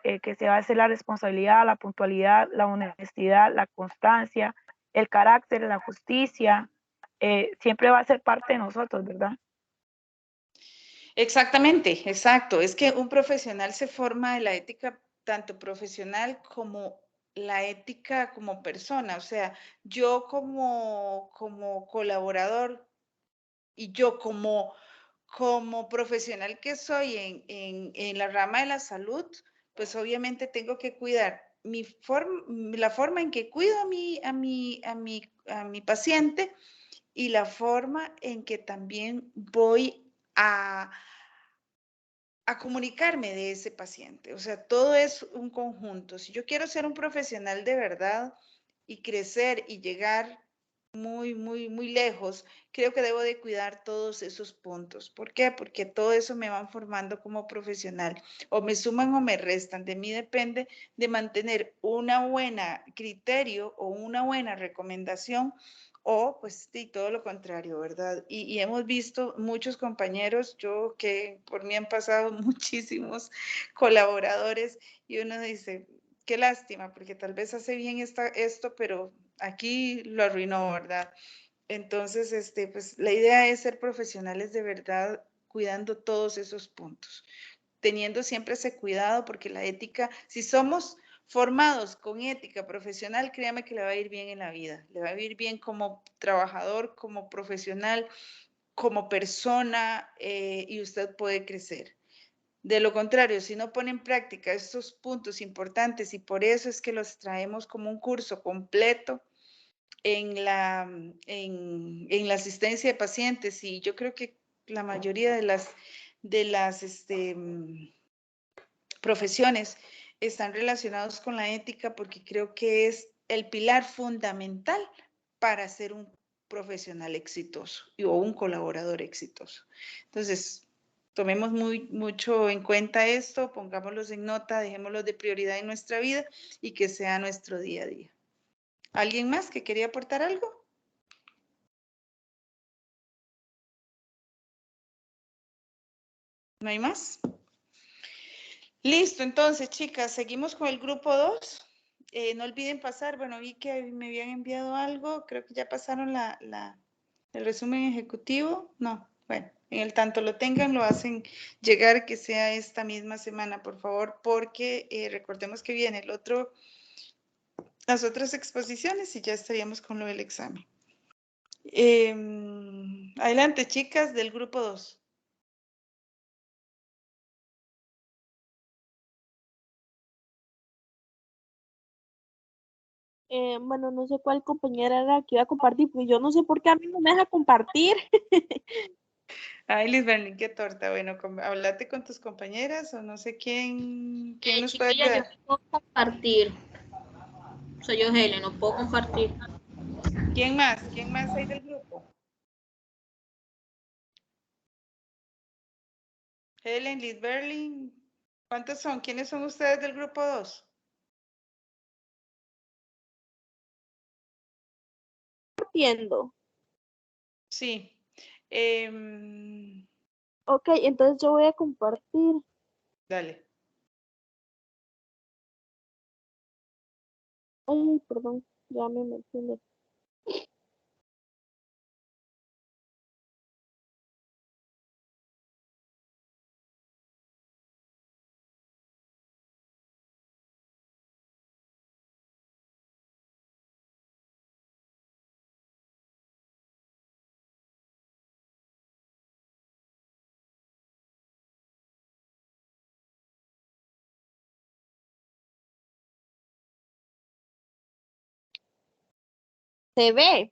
Speaker 3: que se va a hacer la responsabilidad, la puntualidad, la honestidad, la constancia, el carácter, la justicia, siempre va a ser parte de nosotros, ¿verdad?
Speaker 1: Exactamente, exacto. Es que un profesional se forma de la ética tanto profesional como la ética como persona. O sea, yo como colaborador y yo como profesional que soy en la rama de la salud, pues obviamente tengo que cuidar la forma en que cuido a mi paciente y la forma en que también voy a comunicarme de ese paciente. O sea, todo es un conjunto. Si yo quiero ser un profesional de verdad y crecer y llegar muy lejos, creo que debo de cuidar todos esos puntos. ¿Por qué? Porque todo eso me van formando como profesional. O me suman o me restan. De mí depende de mantener una buena criterio o una buena recomendación o pues sí, todo lo contrario, ¿verdad? Y hemos visto muchos compañeros, yo que por mí han pasado muchísimos colaboradores y uno dice, qué lástima, porque tal vez hace bien esto, pero aquí lo arruinó, ¿verdad? Entonces, pues la idea es ser profesionales de verdad, cuidando todos esos puntos, teniendo siempre ese cuidado, porque la ética, si somos formados con ética profesional, créame que le va a ir bien en la vida, le va a ir bien como trabajador, como profesional, como persona, y usted puede crecer. De lo contrario, si no pone en práctica estos puntos importantes, y por eso es que los traemos como un curso completo en la asistencia de pacientes, y yo creo que la mayoría de las profesiones están relacionados con la ética, porque creo que es el pilar fundamental para ser un profesional exitoso o un colaborador exitoso. Entonces, tomemos mucho en cuenta esto, pongámoslos en nota, dejémoslos de prioridad en nuestra vida y que sea nuestro día a día. ¿Alguien más que quería aportar algo? ¿No hay más? Listo, entonces, chicas, seguimos con el grupo 2. No olviden pasar, bueno, vi que me habían enviado algo, creo que ya pasaron el resumen ejecutivo. No, bueno, En el tanto lo tengan, lo hacen llegar, que sea esta misma semana, por favor, porque recordemos que viene las otras exposiciones y ya estaríamos con lo del examen. Adelante, chicas del grupo 2.
Speaker 6: Bueno, no sé cuál compañera era que iba a compartir, porque yo no sé por qué a mí no me deja compartir.
Speaker 1: Ay, Liz Berlin, qué torta. Bueno, hablate con tus compañeras o no sé quién nos puede
Speaker 7: Chiquilla, yo
Speaker 1: ayudar.
Speaker 7: no puedo compartir. Soy yo, Helen, no puedo compartir.
Speaker 1: ¿Quién más? ¿Quién más hay del grupo? Helen, Liz Berlin. ¿Cuántos son? ¿Quiénes son ustedes del grupo 2?
Speaker 6: Entiendo.
Speaker 1: Sí.
Speaker 6: Ok, entonces yo voy a compartir.
Speaker 1: Dale.
Speaker 6: Ay, perdón, ya me metí en el- ¿Se ve?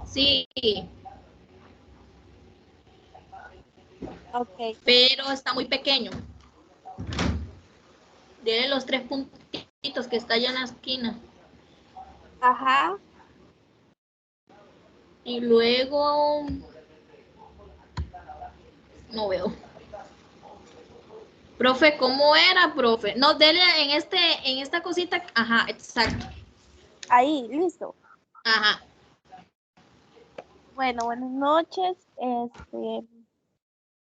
Speaker 7: Sí,
Speaker 6: Ok.
Speaker 7: pero está muy pequeño. Tiene los 3 puntitos que está allá en la esquina.
Speaker 6: Ajá.
Speaker 7: Y luego no veo. Profe, ¿cómo era, profe? No, dele en esta cosita. Ajá, exacto.
Speaker 6: Ahí, listo.
Speaker 7: Ajá.
Speaker 6: Bueno, buenas noches.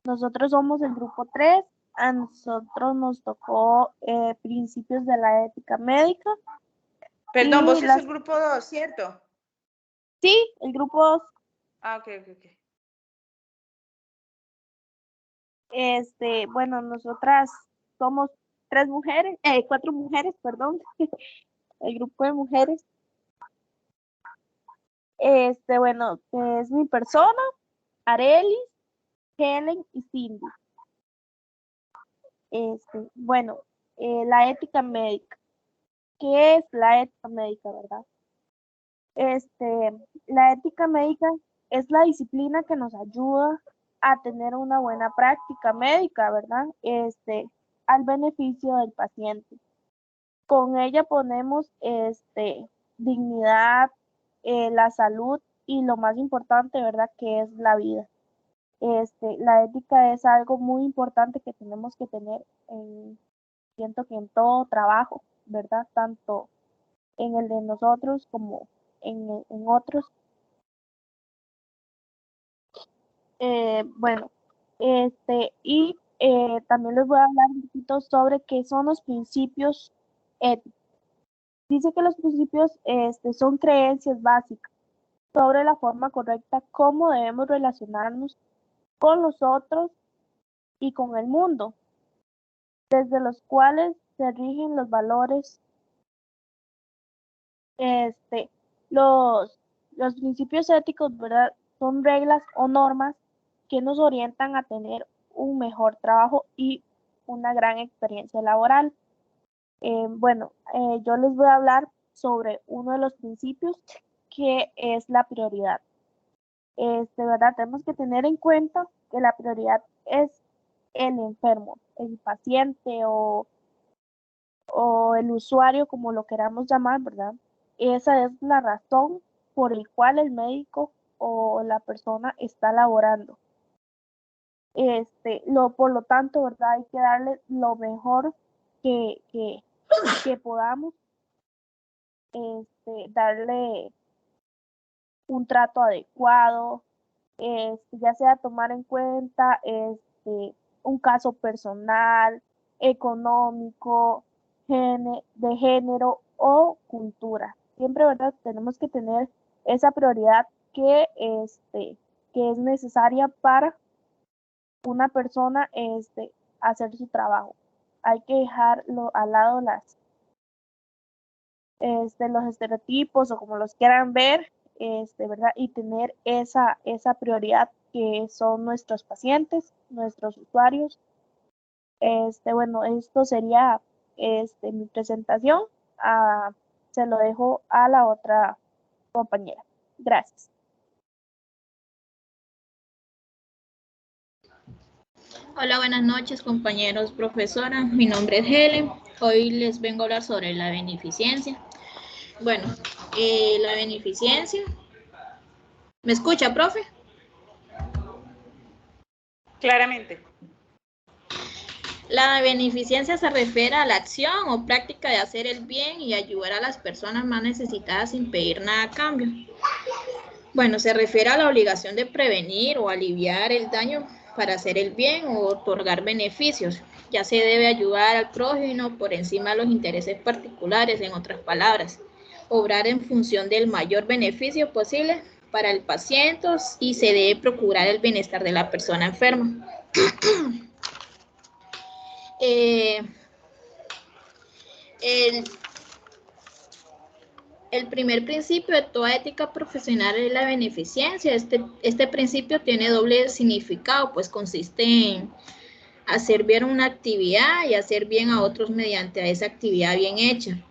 Speaker 6: Nosotros somos el grupo 3. A nosotros nos tocó principios de la ética médica.
Speaker 1: Perdón, vos
Speaker 6: Y
Speaker 1: sos el grupo 2, ¿cierto?
Speaker 6: sí, el grupo 2.
Speaker 1: Ah, ok.
Speaker 6: Bueno, nosotras somos 4 mujeres, perdón, el grupo de mujeres. Bueno, es mi persona, Arelis, Helen y Cindy. Bueno, la ética médica. ¿Qué es la ética médica, verdad? La ética médica es la disciplina que nos ayuda a tener una buena práctica médica, ¿verdad? Al beneficio del paciente. Con ella ponemos dignidad, la salud y lo más importante, ¿verdad? Que es la vida. La ética es algo muy importante que tenemos que tener siento que en todo trabajo, ¿verdad? Tanto en el de nosotros como en otros. Bueno, también les voy a hablar un poquito sobre qué son los principios éticos. Dice que los principios son creencias básicas sobre la forma correcta cómo debemos relacionarnos con los otros y con el mundo, desde los cuales se rigen los valores. Este, los principios éticos, ¿verdad? Son reglas o normas que nos orientan a tener un mejor trabajo y una gran experiencia laboral. Yo les voy a hablar sobre uno de los principios que es la prioridad. ¿Verdad? Tenemos que tener en cuenta que la prioridad es el enfermo, el paciente o el usuario, como lo queramos llamar, ¿verdad? Esa es la razón por la cual el médico o la persona está laborando. Por lo tanto, ¿verdad? Hay que darle lo mejor que podamos, darle un trato adecuado, ya sea tomar en cuenta un caso personal, económico, de género o cultura. Siempre, ¿verdad? Tenemos que tener esa prioridad que es necesaria para una persona hacer su trabajo. Hay que dejarlo al lado los estereotipos o como los quieran ver, ¿verdad? Y tener esa prioridad que son nuestros pacientes, nuestros usuarios. Bueno, esto sería mi presentación. Se lo dejo a la otra compañera. Gracias.
Speaker 7: Hola, buenas noches, compañeros, profesora. Mi nombre es Helen. Hoy les vengo a hablar sobre la beneficencia. Bueno, la beneficencia. ¿Me escucha, profe?
Speaker 1: Claramente.
Speaker 7: La beneficencia se refiere a la acción o práctica de hacer el bien y ayudar a las personas más necesitadas sin pedir nada a cambio. Bueno, se refiere a la obligación de prevenir o aliviar el daño para hacer el bien o otorgar beneficios. Ya se debe ayudar al prójimo por encima de los intereses particulares, en otras palabras. Obrar en función del mayor beneficio posible para el paciente y se debe procurar el bienestar de la persona enferma. El primer principio de toda ética profesional es la beneficencia. Este principio tiene doble significado, pues consiste en hacer bien una actividad y hacer bien a otros mediante esa actividad bien hecha.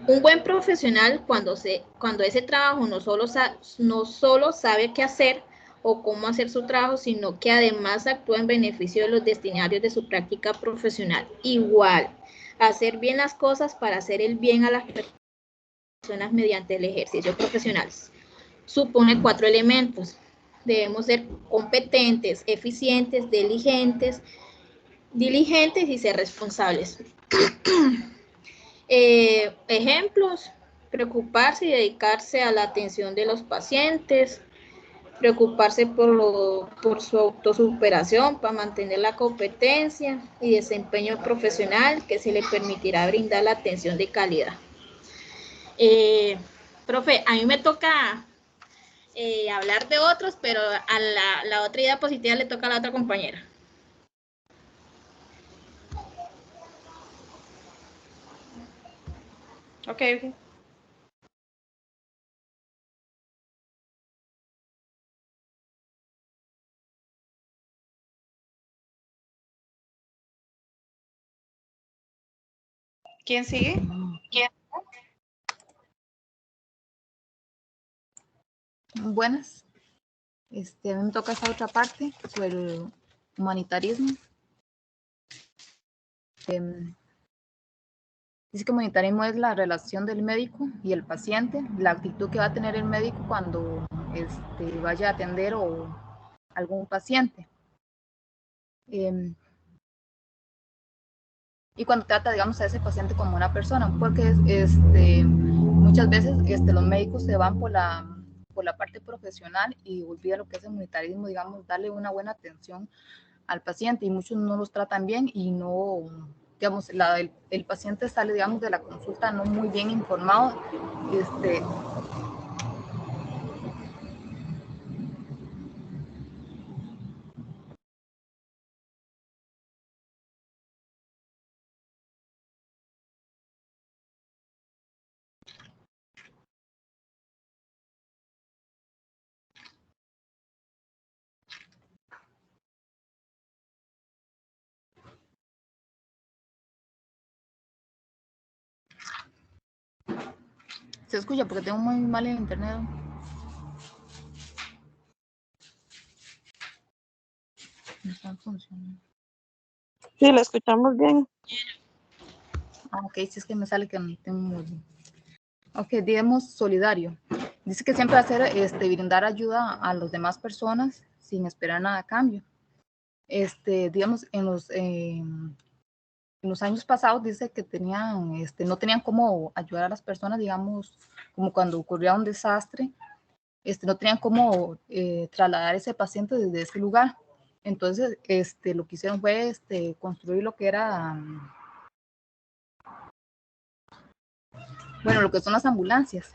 Speaker 7: Un buen profesional cuando ese trabajo no solo sabe qué hacer o cómo hacer su trabajo, sino que además actúa en beneficio de los destinatarios de su práctica profesional. Igual, hacer bien las cosas para hacer el bien a las personas mediante el ejercicio profesional. Supone 4 elementos. Debemos ser competentes, eficientes, diligentes y ser responsables. Ejemplos: preocuparse y dedicarse a la atención de los pacientes, preocuparse por su autosuperación para mantener la competencia y desempeño profesional que se le permitirá brindar la atención de calidad. Profe, a mí me toca hablar de otros, pero a la otra diapositiva le toca a la otra compañera.
Speaker 1: Ok. ¿Quién sigue?
Speaker 8: Buenas. A mí me toca esta otra parte sobre el humanitarismo. Dice que humanitarismo es la relación del médico y el paciente, la actitud que va a tener el médico cuando vaya a atender algún paciente. Y cuando trata, digamos, a ese paciente como una persona, porque muchas veces los médicos se van por la parte profesional y olvidan lo que es el humanitarismo, digamos, darle una buena atención al paciente, y muchos no los tratan bien y no, digamos, el paciente sale, digamos, de la consulta no muy bien informado. Se escucha porque tengo muy mal el internet. No está funcionando.
Speaker 3: Sí, lo escuchamos bien.
Speaker 8: Ok, si es que me sale que no tengo muy bien. Ok, digamos solidario. Dice que siempre hacer, brindar ayuda a las demás personas sin esperar nada a cambio. Digamos, en los años pasados dice que no tenían cómo ayudar a las personas, digamos, como cuando ocurría un desastre, no tenían cómo trasladar ese paciente desde ese lugar. Entonces, lo que hicieron fue construir lo que era, bueno, lo que son las ambulancias,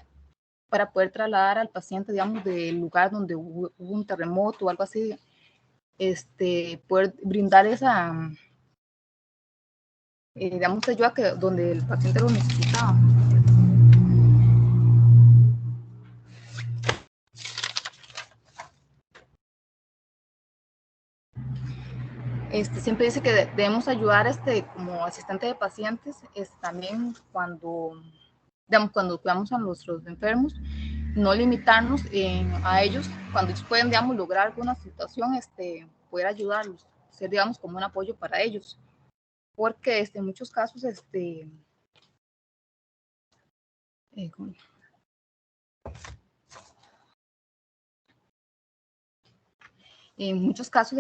Speaker 8: para poder trasladar al paciente, digamos, del lugar donde hubo un terremoto o algo así, poder brindar esa, digamos, ayuda donde el paciente lo necesitaba. Siempre dice que debemos ayudar como asistente de pacientes, también cuando cuidamos a nuestros enfermos, no limitarnos a ellos, cuando ellos pueden, digamos, lograr alguna situación, poder ayudarlos, ser, digamos, como un apoyo para ellos, porque en muchos casos, en muchos casos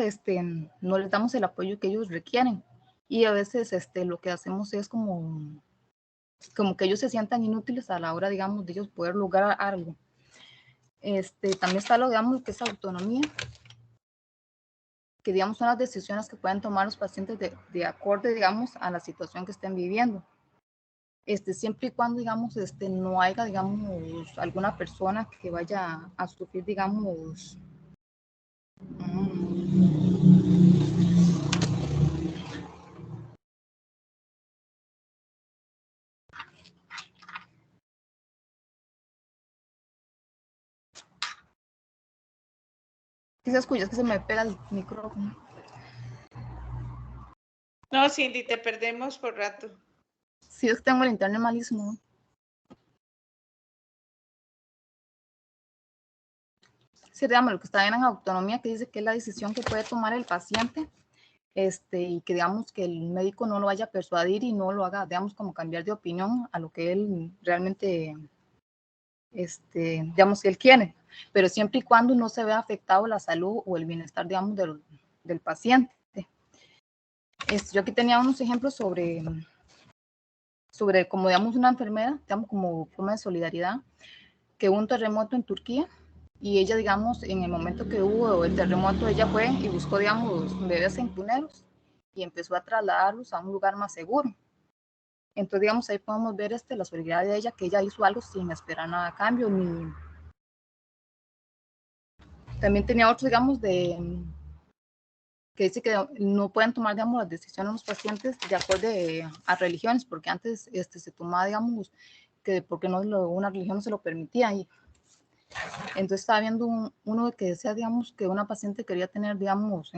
Speaker 8: no les damos el apoyo que ellos requieren, y a veces lo que hacemos es como que ellos se sientan inútiles a la hora, digamos, de ellos poder lograr algo. También está lo, digamos, que es autonomía, que, digamos, son las decisiones que pueden tomar los pacientes de acorde, digamos, a la situación que estén viviendo. Siempre y cuando, digamos, no haya, digamos, alguna persona que vaya a sufrir, digamos, ¿qué se escucha? Es que se me pega el micrófono.
Speaker 1: No, Cindy, te perdemos por rato.
Speaker 8: Sí, es que tengo el internet malísimo. Sí, digamos, lo que está bien en autonomía, que dice que es la decisión que puede tomar el paciente, y que, digamos, que el médico no lo vaya a persuadir y no lo haga, digamos, como cambiar de opinión a lo que él realmente, digamos, que él quiere, pero siempre y cuando no se vea afectado la salud o el bienestar, digamos, del paciente. Yo aquí tenía unos ejemplos sobre como, digamos, una enfermera, digamos, como forma de solidaridad, que hubo un terremoto en Turquía, y ella, digamos, en el momento que hubo el terremoto, ella fue y buscó, digamos, bebés en cuneros y empezó a trasladarlos a un lugar más seguro. Entonces, digamos, ahí podemos ver la solidaridad de ella, que ella hizo algo sin esperar nada a cambio. También tenía otros, digamos, que dice que no pueden tomar, digamos, las decisiones los pacientes de acuerdo a religiones, porque antes se tomaba, digamos, que porque una religión no se lo permitía. Y entonces estaba viendo uno que decía, digamos, que una paciente quería tener, digamos,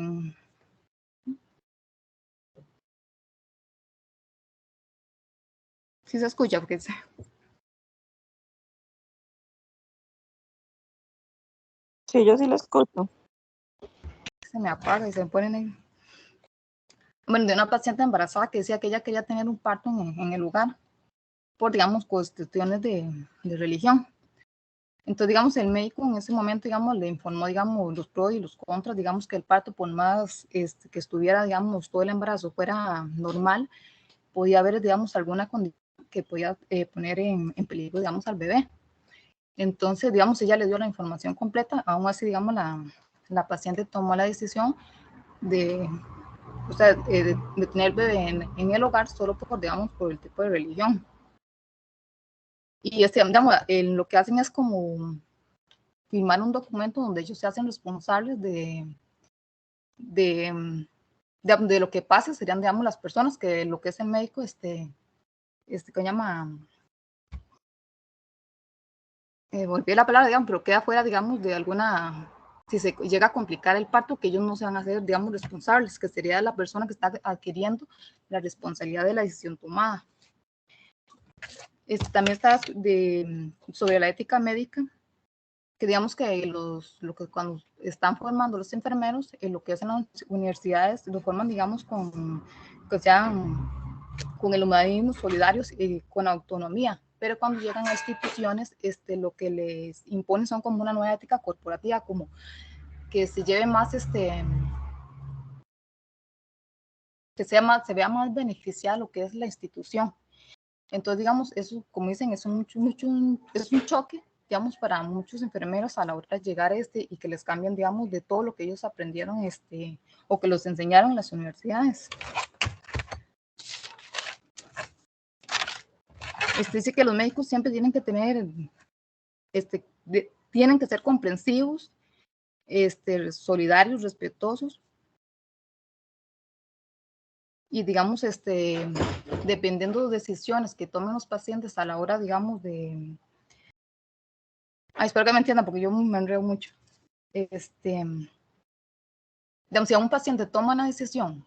Speaker 8: ¿sí se escucha? Porque se
Speaker 3: Sí, yo sí lo escucho.
Speaker 8: me apaga y se me ponen ahí. Bueno, de una paciente embarazada que decía que ella quería tener un parto en el lugar por, digamos, cuestiones de religión. Entonces, digamos, el médico en ese momento, digamos, le informó, digamos, los pros y los contras, digamos, que el parto, por más que estuviera, digamos, todo el embarazo fuera normal, podía haber, digamos, alguna condición que podía poner en peligro, digamos, al bebé. Entonces, digamos, ella le dio la información completa, aún así, digamos, la paciente tomó la decisión de, o sea, de tener bebé en el hogar solo por, digamos, por el tipo de religión. Y digamos, lo que hacen es como firmar un documento donde ellos se hacen responsables de lo que pasa, serían, digamos, las personas que lo que es el médico, que llama, volví la palabra, digamos, pero queda fuera, digamos, de alguna, si se llega a complicar el parto, que ellos no se van a hacer, digamos, responsables, que sería la persona que está adquiriendo la responsabilidad de la decisión tomada. También está sobre la ética médica, que digamos que que cuando están formando los enfermeros, lo que hacen las universidades, lo forman, digamos, que sean con el humanismo, solidarios y con autonomía, pero cuando llegan a instituciones, lo que les imponen son como una nueva ética corporativa, como que se lleve más, que se vea más beneficiada lo que es la institución. Entonces, digamos, eso, como dicen, es un choque, digamos, para muchos enfermeros a la hora de llegar y que les cambien, digamos, de todo lo que ellos aprendieron, o que los enseñaron en las universidades. Dice que los médicos siempre tienen que tener tienen que ser comprensivos, solidarios, respetuosos. Y digamos, dependiendo de decisiones que tomen los pacientes a la hora, digamos, de... espero que me entiendan porque yo me enredo mucho. Digamos, si a un paciente toma una decisión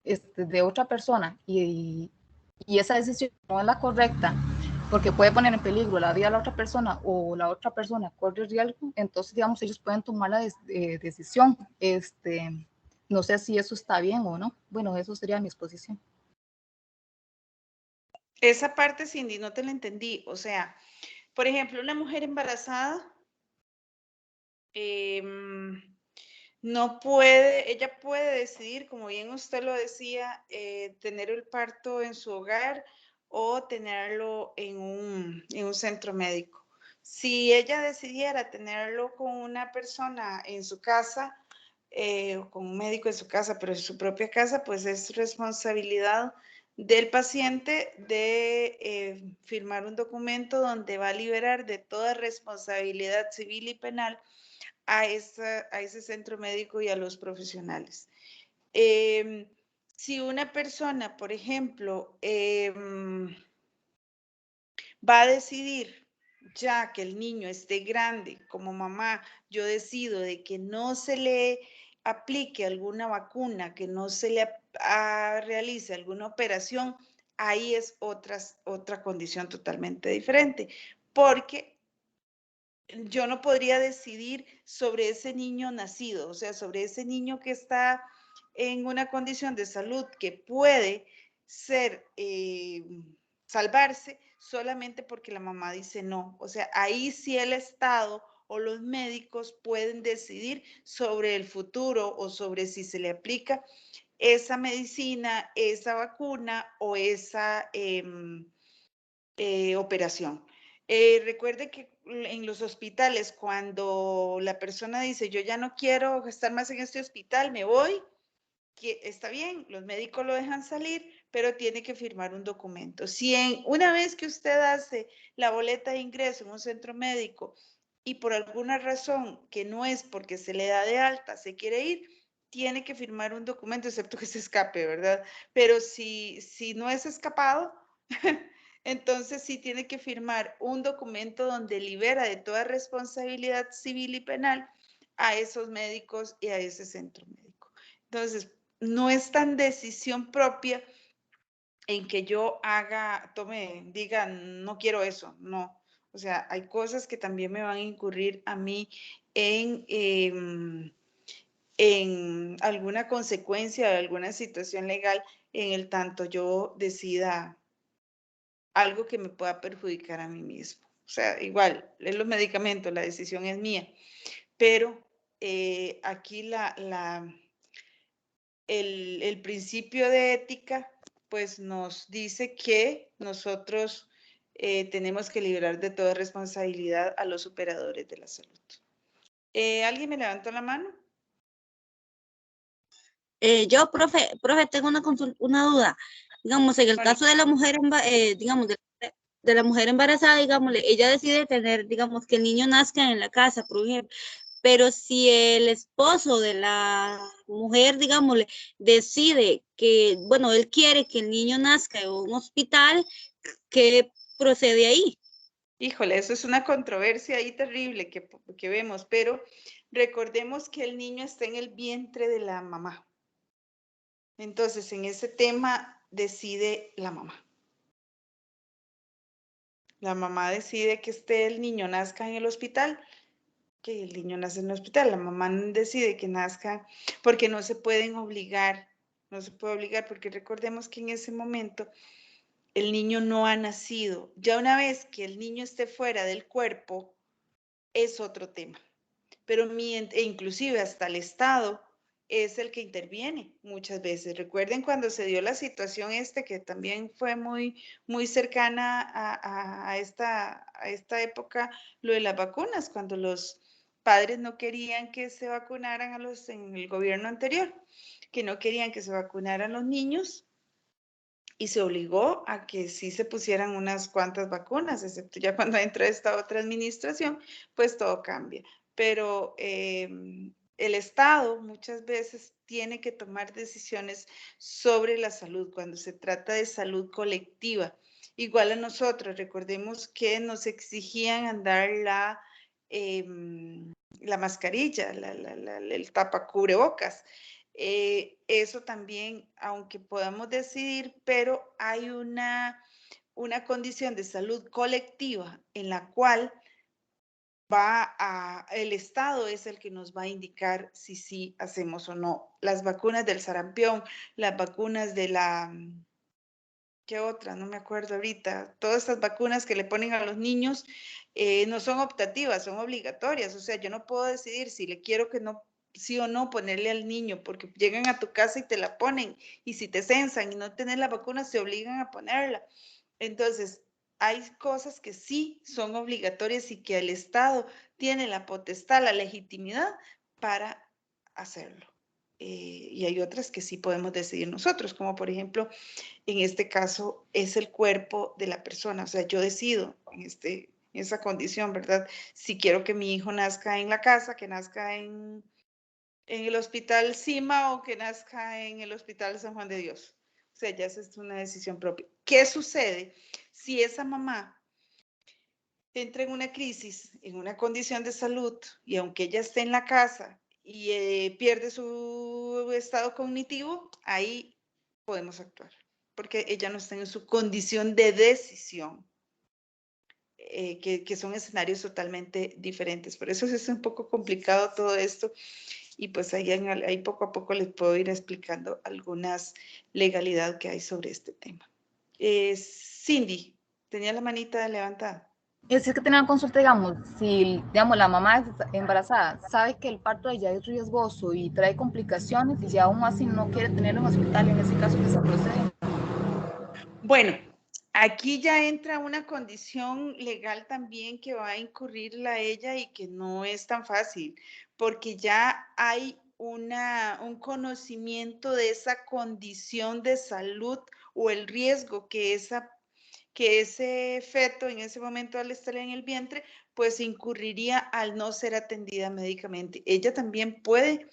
Speaker 8: de otra persona y esa decisión no es la correcta, porque puede poner en peligro la vida de la otra persona o la otra persona corre riesgo, entonces, digamos, ellos pueden tomar la decisión. No sé si eso está bien o no. Bueno, eso sería mi exposición.
Speaker 1: Esa parte, Cindy, no te la entendí. O sea, por ejemplo, una mujer embarazada no puede, ella puede decidir, como bien usted lo decía, tener el parto en su hogar o tenerlo en un centro médico. Si ella decidiera tenerlo con una persona en su casa, o con un médico en su casa, pero en su propia casa, pues es responsabilidad del paciente de firmar un documento donde va a liberar de toda responsabilidad civil y penal a ese centro médico y a los profesionales. Si una persona, por ejemplo, va a decidir ya que el niño esté grande, como mamá, yo decido de que no se le aplique alguna vacuna, que no se le realice alguna operación, ahí es otra condición totalmente diferente, porque yo no podría decidir sobre ese niño nacido, o sea, sobre ese niño que está en una condición de salud que puede ser, salvarse solamente porque la mamá dice no. O sea, ahí sí el Estado o los médicos pueden decidir sobre el futuro o sobre si se le aplica esa medicina, esa vacuna o esa operación. Recuerde que en los hospitales, cuando la persona dice, yo ya no quiero estar más en este hospital, me voy, que está bien, los médicos lo dejan salir, pero tiene que firmar un documento. Si una vez que usted hace la boleta de ingreso en un centro médico y por alguna razón que no es porque se le da de alta, se quiere ir, tiene que firmar un documento, excepto que se escape, ¿verdad? Pero si no es escapado, entonces sí tiene que firmar un documento donde libera de toda responsabilidad civil y penal a esos médicos y a ese centro médico. Entonces, no es tan decisión propia en que yo diga, no quiero eso, no. O sea, hay cosas que también me van a incurrir a mí en alguna consecuencia de alguna situación legal en el tanto yo decida algo que me pueda perjudicar a mí mismo. O sea, igual, es los medicamentos, la decisión es mía, pero aquí el principio de ética pues nos dice que nosotros tenemos que liberar de toda responsabilidad a los operadores de la salud. ¿Alguien me levantó la mano?
Speaker 2: Yo, profe, tengo una duda. Digamos, en el caso de la mujer, digamos, de la mujer embarazada, digamos, ella decide tener, digamos, que el niño nazca en la casa, por ejemplo. Pero si el esposo de la mujer, digámosle, decide que, bueno, él quiere que el niño nazca en un hospital, ¿qué procede ahí?
Speaker 1: Híjole, eso es una controversia ahí terrible que vemos, pero recordemos que el niño está en el vientre de la mamá. Entonces, en ese tema decide la mamá. La mamá decide que el niño nazca en el hospital, que el niño nace en el hospital. La mamá decide que nazca, porque no se pueden obligar, no se puede obligar, porque recordemos que en ese momento el niño no ha nacido. Ya una vez que el niño esté fuera del cuerpo, es otro tema. Pero inclusive hasta el Estado es el que interviene muchas veces. Recuerden cuando se dio la situación que también fue muy, muy cercana a esta época, lo de las vacunas, cuando los padres no querían que se vacunaran en el gobierno anterior, que no querían que se vacunaran los niños. y se obligó a que sí se pusieran unas cuantas vacunas, excepto ya cuando entra esta otra administración, pues todo cambia. Pero el Estado muchas veces tiene que tomar decisiones sobre la salud cuando se trata de salud colectiva. Igual a nosotros, recordemos que nos exigían andar la mascarilla, el tapacubrebocas. Eso también, aunque podamos decidir, pero hay una condición de salud colectiva en la cual el Estado es el que nos va a indicar si sí hacemos o no. Las vacunas del sarampión, las vacunas de ¿qué otra? No me acuerdo ahorita. Todas estas vacunas que le ponen a los niños no son optativas, son obligatorias. O sea, yo no puedo decidir si le quiero que no, sí o no ponerle al niño, porque llegan a tu casa y te la ponen. Y si te censan y no tenés la vacuna, se obligan a ponerla. Entonces, hay cosas que sí son obligatorias y que el Estado tiene la potestad, la legitimidad para hacerlo. Y hay otras que sí podemos decidir nosotros, como por ejemplo, en este caso es el cuerpo de la persona. O sea, yo decido en esa condición, ¿verdad? Si quiero que mi hijo nazca en la casa, que nazca en el Hospital Cima o que nazca en el Hospital San Juan de Dios. O sea, ya esa es una decisión propia. ¿Qué sucede si esa mamá entra en una crisis, en una condición de salud, y aunque ella esté en la casa y pierde su estado cognitivo, ahí podemos actuar, porque ella no está en su condición de decisión, que son escenarios totalmente diferentes. Por eso es un poco complicado todo esto, y pues ahí poco a poco les puedo ir explicando algunas legalidades que hay sobre este tema. Cindy, tenía la manita levantada.
Speaker 8: Es que tenía una consulta, digamos, si digamos, la mamá es embarazada, sabe que el parto de ella es riesgoso y trae complicaciones y si aún así no quiere tenerlo en hospital, en ese caso, ¿qué se procede?
Speaker 1: Bueno, aquí ya entra una condición legal también que va a incurrirla ella y que no es tan fácil, porque ya hay un conocimiento de esa condición de salud o el riesgo que ese feto en ese momento al estar en el vientre, pues incurriría al no ser atendida médicamente. Ella también puede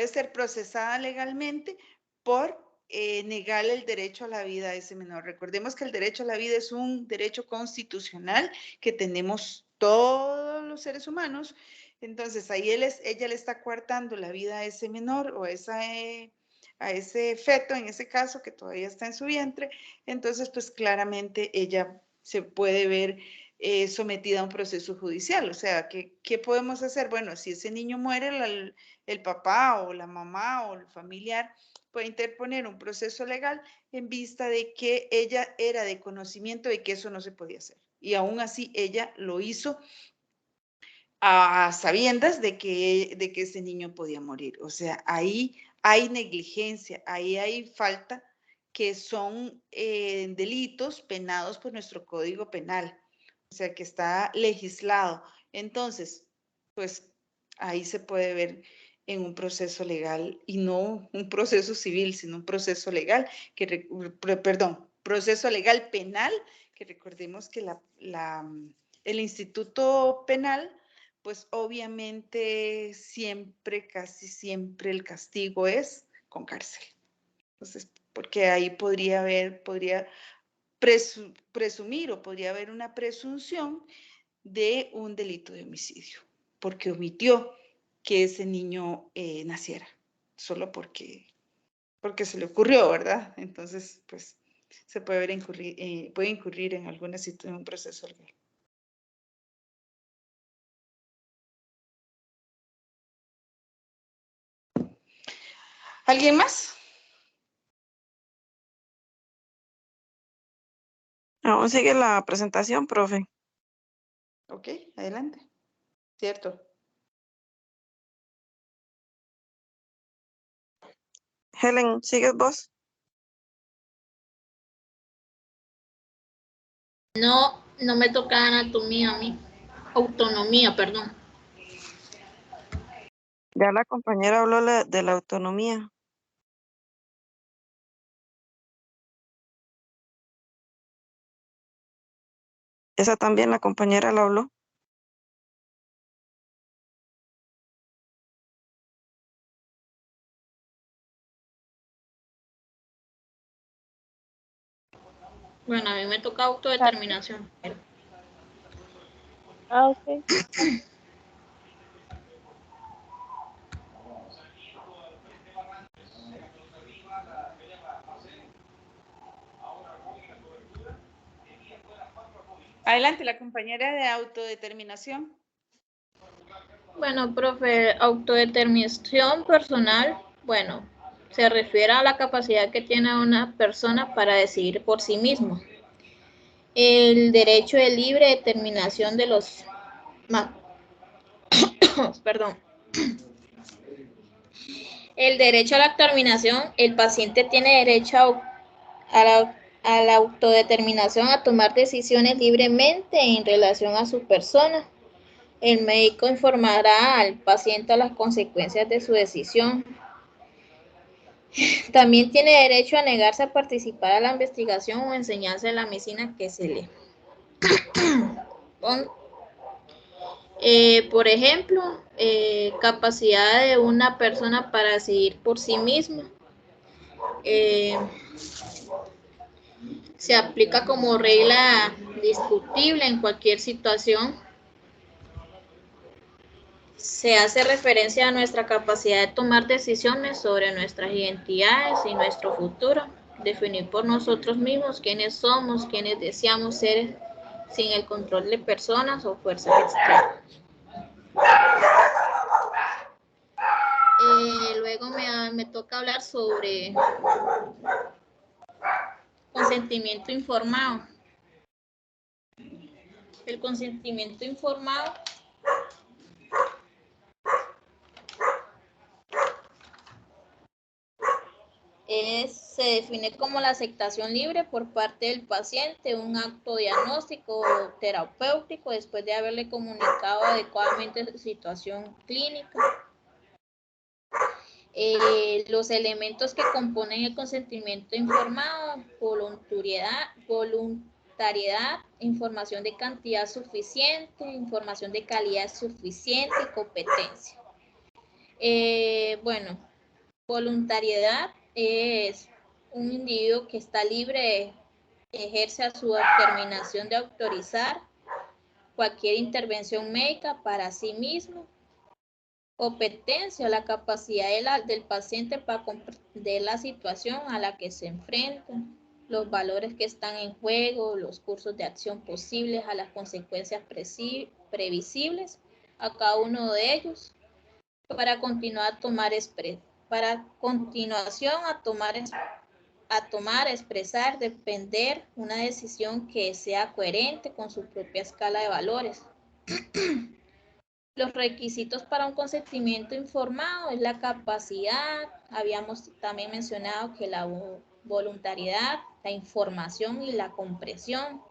Speaker 1: ser procesada legalmente por negar el derecho a la vida a ese menor. Recordemos que el derecho a la vida es un derecho constitucional que tenemos todos los seres humanos. Entonces, ahí ella le está coartando la vida a ese menor o a ese feto, en ese caso, que todavía está en su vientre. Entonces, pues claramente ella se puede ver sometida a un proceso judicial. O sea, ¿qué podemos hacer? Bueno, si ese niño muere, el papá o la mamá o el familiar puede interponer un proceso legal en vista de que ella era de conocimiento de que eso no se podía hacer. Y aún así ella lo hizo a sabiendas de que ese niño podía morir. O sea, ahí hay negligencia, ahí hay falta que son delitos penados por nuestro Código Penal. O sea, que está legislado. Entonces, pues ahí se puede ver en un proceso legal y no un proceso civil, sino un proceso legal, proceso legal penal, que recordemos que el Instituto Penal, pues obviamente siempre, casi siempre el castigo es con cárcel. Entonces, porque ahí podría presumir o podría haber una presunción de un delito de homicidio, porque omitió que ese niño naciera, solo porque se le ocurrió, ¿verdad? Entonces, pues, se puede puede incurrir en alguna situación, en un proceso legal. ¿Alguien más?
Speaker 9: Aún sigue la presentación, profe.
Speaker 1: Ok, adelante. Cierto.
Speaker 9: Helen, ¿sigues vos?
Speaker 7: No, no me toca anatomía a mí. Autonomía, perdón.
Speaker 9: Ya la compañera habló de la autonomía. Esa también la compañera la habló.
Speaker 7: Bueno, a mí me toca autodeterminación.
Speaker 6: Ah, ok.
Speaker 1: Adelante, la compañera de autodeterminación.
Speaker 7: Bueno, profe, autodeterminación personal, bueno, se refiere a la capacidad que tiene una persona para decidir por sí mismo. El derecho de libre determinación de los perdón. El derecho a la determinación, el paciente tiene derecho a la autodeterminación, a tomar decisiones libremente en relación a su persona. El médico informará al paciente las consecuencias de su decisión. También tiene derecho a negarse a participar a la investigación o enseñanza de la medicina que se le por ejemplo, capacidad de una persona para decidir por sí misma. Se aplica como regla discutible en cualquier situación. Se hace referencia a nuestra capacidad de tomar decisiones sobre nuestras identidades y nuestro futuro, definir por nosotros mismos quiénes somos, quiénes deseamos ser sin el control de personas o fuerzas externas. Luego me toca hablar sobre consentimiento informado. El consentimiento informado se define como la aceptación libre por parte del paciente, un acto diagnóstico o terapéutico después de haberle comunicado adecuadamente su situación clínica. Los elementos que componen el consentimiento informado: voluntariedad, información de cantidad suficiente, información de calidad suficiente y competencia. Bueno, voluntariedad es un individuo que está libre, ejerce a su determinación de autorizar cualquier intervención médica para sí mismo. Competencia, la capacidad del paciente para comprender la situación a la que se enfrenta, los valores que están en juego, los cursos de acción posibles a las consecuencias previsibles a cada uno de ellos, para continuar a tomar, expresar, defender una decisión que sea coherente con su propia escala de valores. Los requisitos para un consentimiento informado es la capacidad, habíamos también mencionado que la voluntariedad, la información y la comprensión,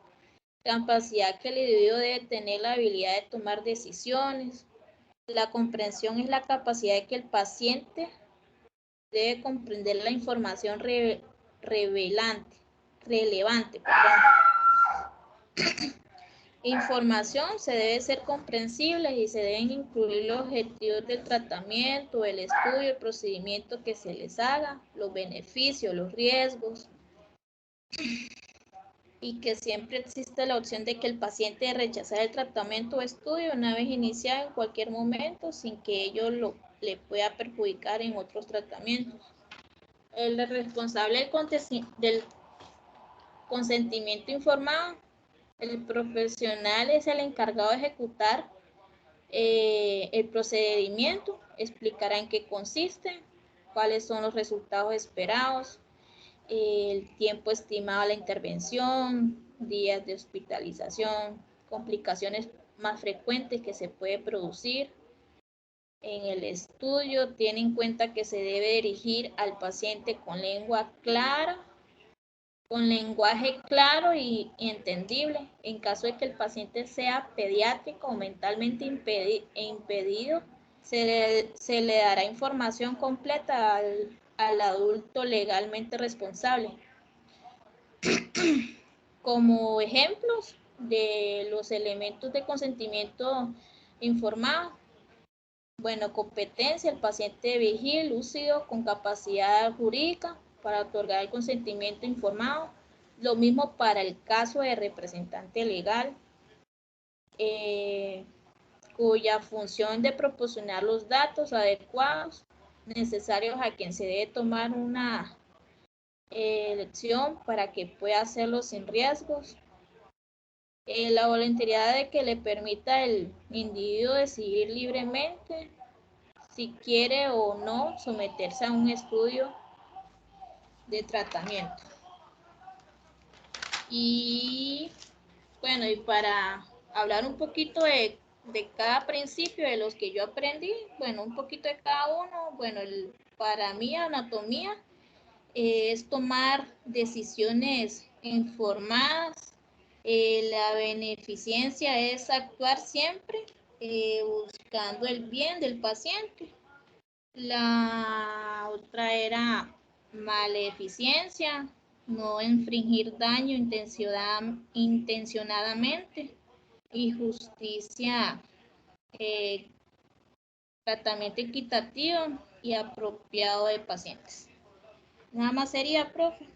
Speaker 7: capacidad que el individuo debe tener la habilidad de tomar decisiones. La comprensión es la capacidad de que el paciente debe comprender la información relevante. Información se debe ser comprensible y se deben incluir los objetivos del tratamiento, el estudio, el procedimiento que se les haga, los beneficios, los riesgos, y que siempre existe la opción de que el paciente rechazar el tratamiento o estudio una vez iniciado en cualquier momento sin que ello le pueda perjudicar en otros tratamientos. El responsable del consentimiento informado, el profesional es el encargado de ejecutar el procedimiento, explicará en qué consiste, cuáles son los resultados esperados, el tiempo estimado a la intervención, días de hospitalización, complicaciones más frecuentes que se puede producir. En el estudio tiene en cuenta que se debe dirigir al paciente con lenguaje claro y entendible. En caso de que el paciente sea pediátrico o mentalmente impedido, se le dará información completa al adulto legalmente responsable. Como ejemplos, de los elementos de consentimiento informado. Bueno, competencia, el paciente vigil, lúcido, con capacidad jurídica para otorgar el consentimiento informado. Lo mismo para el caso de representante legal, cuya función de proporcionar los datos adecuados necesarios a quien se debe tomar una elección para que pueda hacerlo sin riesgos. La voluntariedad de que le permita al individuo decidir libremente si quiere o no someterse a un estudio de tratamiento. Y bueno, y para hablar un poquito de cada principio, de los que yo aprendí, bueno, un poquito de cada uno, bueno, para mí anatomía es tomar decisiones informadas. La beneficencia es actuar siempre buscando el bien del paciente. La otra era maleficencia, no infringir daño intencionadamente. Y justicia, tratamiento equitativo y apropiado de pacientes. Nada más sería, profe.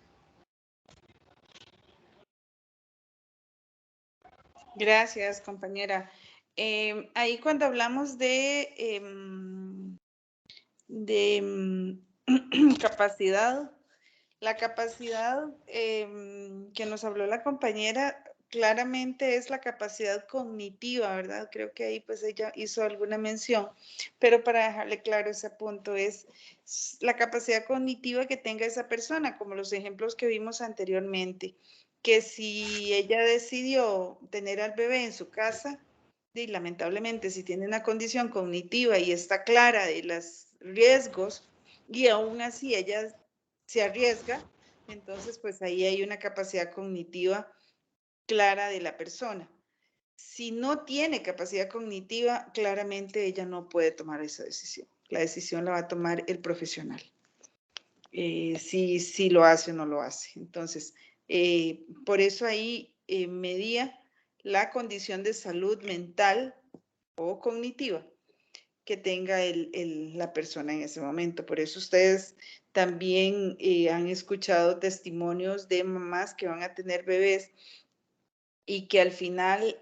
Speaker 1: Gracias, compañera. Ahí cuando hablamos de capacidad, la capacidad que nos habló la compañera claramente es la capacidad cognitiva, ¿verdad? Creo que ahí pues ella hizo alguna mención, pero para dejarle claro ese punto es la capacidad cognitiva que tenga esa persona, como los ejemplos que vimos anteriormente, que si ella decidió tener al bebé en su casa, y lamentablemente si tiene una condición cognitiva y está clara de los riesgos, y aún así ella se arriesga, entonces pues ahí hay una capacidad cognitiva clara de la persona. Si no tiene capacidad cognitiva, claramente ella no puede tomar esa decisión. La decisión la va a tomar el profesional. Si lo hace o no lo hace. Entonces, por eso ahí medía la condición de salud mental o cognitiva que tenga la persona en ese momento. Por eso ustedes también han escuchado testimonios de mamás que van a tener bebés y que al final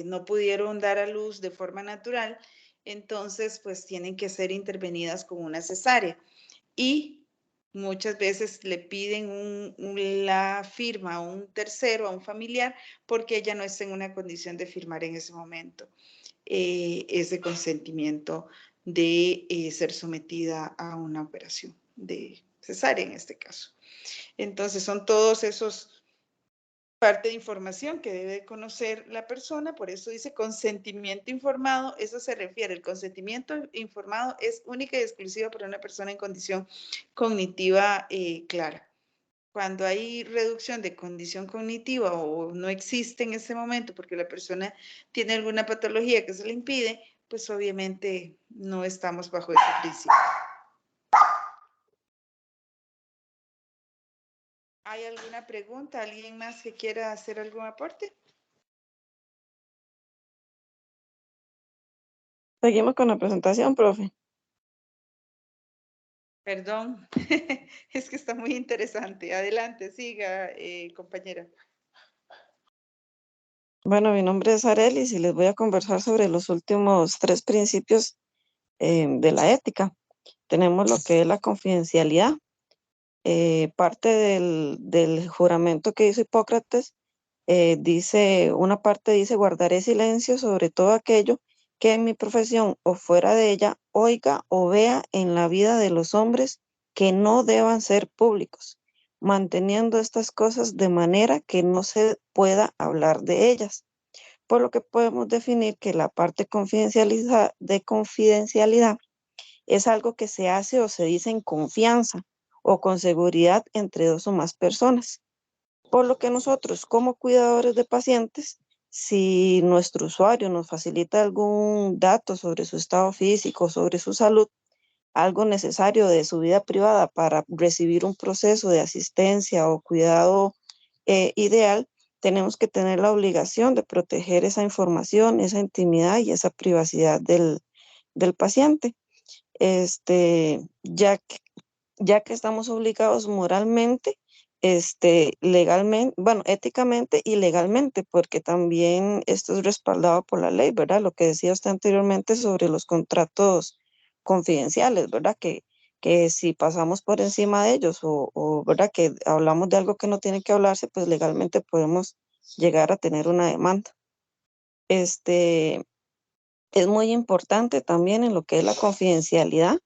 Speaker 1: no pudieron dar a luz de forma natural, entonces pues tienen que ser intervenidas con una cesárea. Y muchas veces le piden la firma a un tercero, a un familiar, porque ella no está en una condición de firmar en ese momento ese consentimiento de ser sometida a una operación de cesárea en este caso. Entonces son todos esos parte de información que debe conocer la persona, por eso dice consentimiento informado, eso se refiere, el consentimiento informado es única y exclusiva para una persona en condición cognitiva clara. Cuando hay reducción de condición cognitiva o no existe en ese momento porque la persona tiene alguna patología que se le impide, pues obviamente no estamos bajo ese principio. ¿Hay alguna pregunta? ¿Alguien más que quiera hacer algún aporte?
Speaker 9: Seguimos con la presentación, profe.
Speaker 1: Perdón, es que está muy interesante. Adelante, siga, compañera.
Speaker 9: Bueno, mi nombre es Arelis y les voy a conversar sobre los últimos 3 principios de la ética. Tenemos lo que es la confidencialidad. Parte del juramento que hizo Hipócrates, una parte dice, guardaré silencio sobre todo aquello que en mi profesión o fuera de ella oiga o vea en la vida de los hombres que no deban ser públicos, manteniendo estas cosas de manera que no se pueda hablar de ellas. Por lo que podemos definir que la parte de confidencialidad es algo que se hace o se dice en confianza o con seguridad entre 2 o más personas. Por lo que nosotros como cuidadores de pacientes, si nuestro usuario nos facilita algún dato sobre su estado físico, sobre su salud, algo necesario de su vida privada para recibir un proceso de asistencia o cuidado ideal, tenemos que tener la obligación de proteger esa información, esa intimidad y esa privacidad del paciente. Ya que estamos obligados moralmente, legalmente, bueno, éticamente y legalmente, porque también esto es respaldado por la ley, ¿verdad? Lo que decía usted anteriormente sobre los contratos confidenciales, ¿verdad? Que si pasamos por encima de ellos ¿verdad? Que hablamos de algo que no tiene que hablarse, pues legalmente podemos llegar a tener una demanda. Es muy importante también en lo que es la confidencialidad,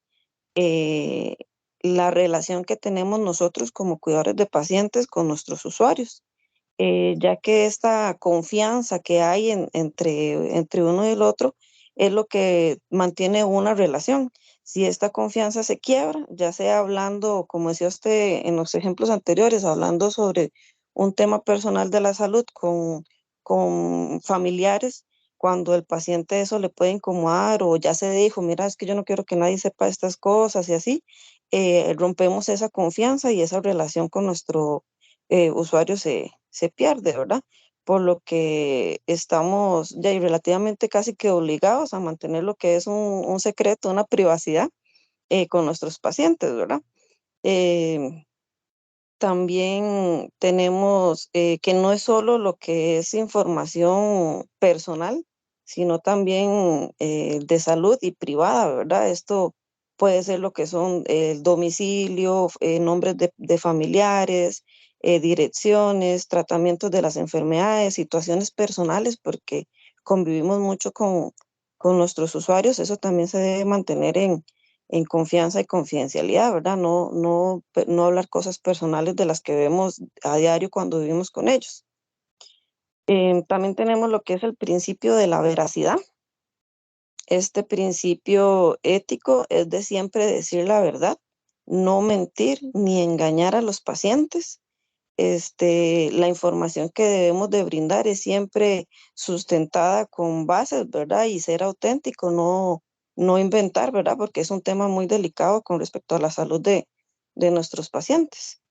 Speaker 9: eh, la relación que tenemos nosotros como cuidadores de pacientes con nuestros usuarios, ya que esta confianza que hay entre uno y el otro es lo que mantiene una relación. Si esta confianza se quiebra, ya sea hablando, como decía usted en los ejemplos anteriores, hablando sobre un tema personal de la salud con familiares, cuando el paciente eso le puede incomodar o ya se dijo, mira, es que yo no quiero que nadie sepa estas cosas y así, rompemos esa confianza y esa relación con nuestro usuario se pierde, ¿verdad? Por lo que estamos ya relativamente casi que obligados a mantener lo que es un secreto, una privacidad con nuestros pacientes, ¿verdad? También tenemos que no es solo lo que es información personal, sino también de salud y privada, ¿verdad? Esto puede ser lo que son el domicilio, nombres de familiares, direcciones, tratamientos de las enfermedades, situaciones personales, porque convivimos mucho con nuestros usuarios. Eso también se debe mantener en confianza y confidencialidad, ¿verdad? No hablar cosas personales de las que vemos a diario cuando vivimos con ellos. También tenemos lo que es el principio de la veracidad. Este principio ético es de siempre decir la verdad, no mentir ni engañar a los pacientes. La información que debemos de brindar es siempre sustentada con bases, ¿verdad? Y ser auténtico, no inventar, ¿verdad? Porque es un tema muy delicado con respecto a la salud de nuestros pacientes.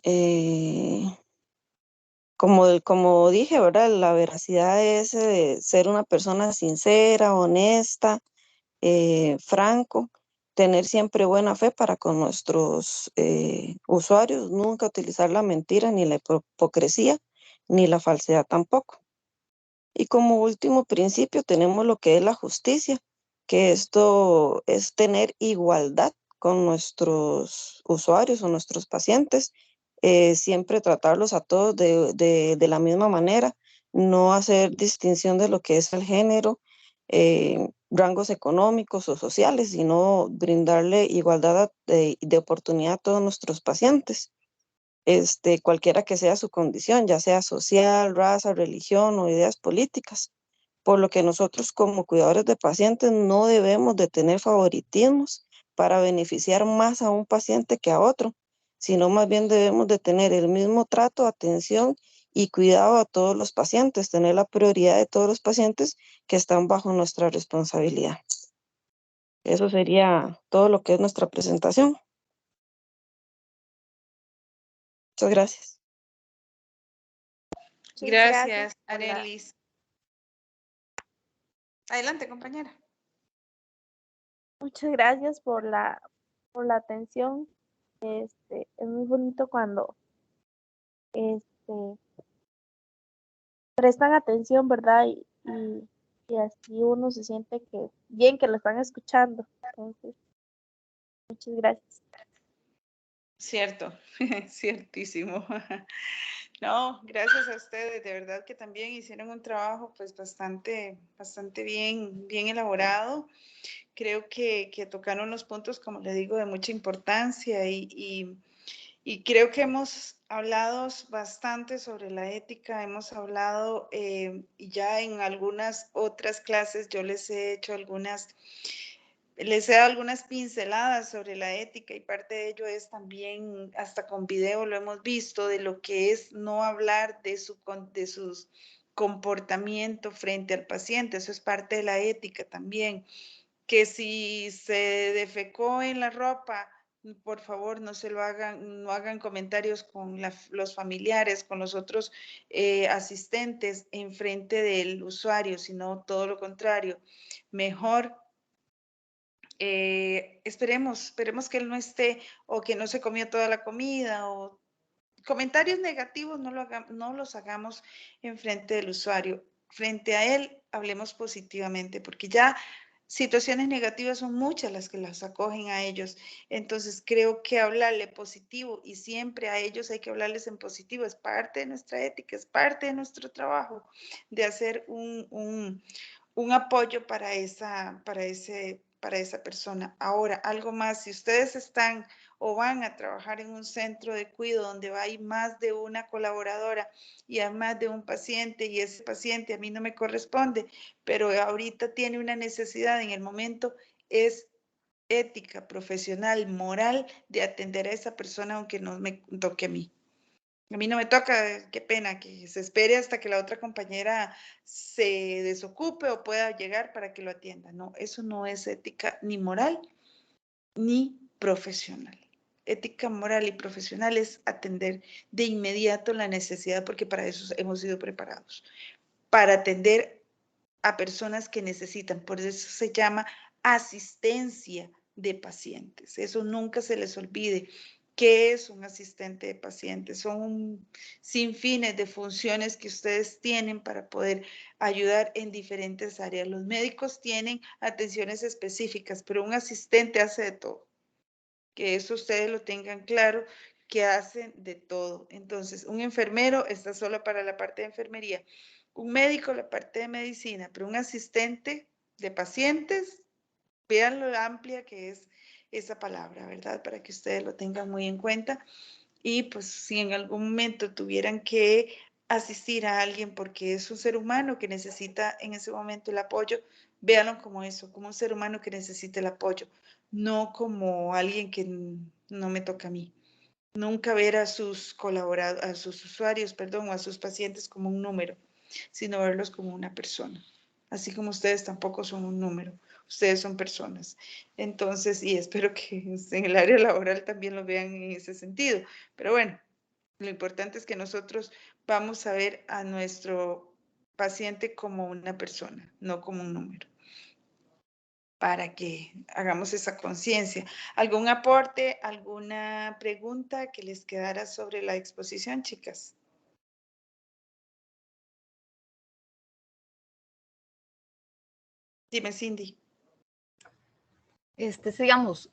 Speaker 9: Eh, como dije, ¿verdad? La veracidad es ser una persona sincera, honesta, franco, tener siempre buena fe para con nuestros usuarios, nunca utilizar la mentira, ni la hipocresía, ni la falsedad tampoco. Y como último principio tenemos lo que es la justicia, que esto es tener igualdad con nuestros usuarios o nuestros pacientes, siempre tratarlos a todos de la misma manera, no hacer distinción de lo que es el género, rangos económicos o sociales, sino brindarle igualdad de oportunidad a todos nuestros pacientes, cualquiera que sea su condición, ya sea social, raza, religión o ideas políticas. Por lo que nosotros como cuidadores de pacientes no debemos de tener favoritismos para beneficiar más a un paciente que a otro, sino más bien debemos de tener el mismo trato, atención y cuidado a todos los pacientes, tener la prioridad de todos los pacientes que están bajo nuestra responsabilidad. Eso sería todo lo que es nuestra presentación. Muchas gracias.
Speaker 6: Muchas
Speaker 1: Gracias,
Speaker 6: por la-
Speaker 1: Arelis. Adelante, compañera.
Speaker 6: Muchas gracias por la atención. Es muy bonito cuando este, prestan atención, ¿verdad? Y así uno se siente que bien que lo están escuchando. Entonces, muchas gracias.
Speaker 1: Cierto, ciertísimo. No, gracias a ustedes, de verdad que también hicieron un trabajo pues bastante bien elaborado. Creo que tocaron los puntos, como le digo, de mucha importancia y creo que hemos hablado bastante sobre la ética, hemos hablado y ya en algunas otras clases yo les he dado algunas pinceladas sobre la ética y parte de ello es también, hasta con video lo hemos visto, de lo que es no hablar de sus comportamiento frente al paciente, eso es parte de la ética también, que si se defecó en la ropa, por favor, no se lo hagan, no hagan comentarios con los familiares, con los otros asistentes en frente del usuario, sino todo lo contrario. Mejor esperemos que él no esté o que no se comió toda la comida o comentarios negativos no los hagamos en frente del usuario. Frente a él, hablemos positivamente, porque ya situaciones negativas son muchas las que las acogen a ellos. Entonces, creo que hablarle positivo y siempre a ellos hay que hablarles en positivo. Es parte de nuestra ética, es parte de nuestro trabajo de hacer un apoyo para esa persona. Ahora, algo más, si ustedes están o van a trabajar en un centro de cuidado donde hay más de una colaboradora y hay más de un paciente y ese paciente a mí no me corresponde, pero ahorita tiene una necesidad en el momento, es ética, profesional, moral de atender a esa persona aunque no me toque a mí. A mí no me toca, qué pena, que se espere hasta que la otra compañera se desocupe o pueda llegar para que lo atienda. No, eso no es ética ni moral ni profesional. Ética moral y profesional es atender de inmediato la necesidad, porque para eso hemos sido preparados, para atender a personas que necesitan. Por eso se llama asistencia de pacientes. Eso nunca se les olvide. ¿Qué es un asistente de pacientes? Son un sinfines de funciones que ustedes tienen para poder ayudar en diferentes áreas. Los médicos tienen atenciones específicas, pero un asistente hace de todo. Que eso ustedes lo tengan claro, que hacen de todo. Entonces, un enfermero está solo para la parte de enfermería, un médico la parte de medicina, pero un asistente de pacientes, vean lo amplia que es esa palabra, ¿verdad? Para que ustedes lo tengan muy en cuenta. Y pues si en algún momento tuvieran que asistir a alguien porque es un ser humano que necesita en ese momento el apoyo, véanlo como eso, como un ser humano que necesita el apoyo, no como alguien que no me toca a mí. Nunca ver a sus colaboradores, a sus usuarios, perdón, o a sus pacientes como un número, sino verlos como una persona. Así como ustedes tampoco son un número, ustedes son personas. Entonces, y espero que en el área laboral también lo vean en ese sentido. Pero bueno, lo importante es que nosotros vamos a ver a nuestro paciente como una persona, no como un número, para que hagamos esa conciencia. ¿Algún aporte, alguna pregunta que les quedara sobre la exposición, chicas? Dime, Cindy.
Speaker 8: Digamos,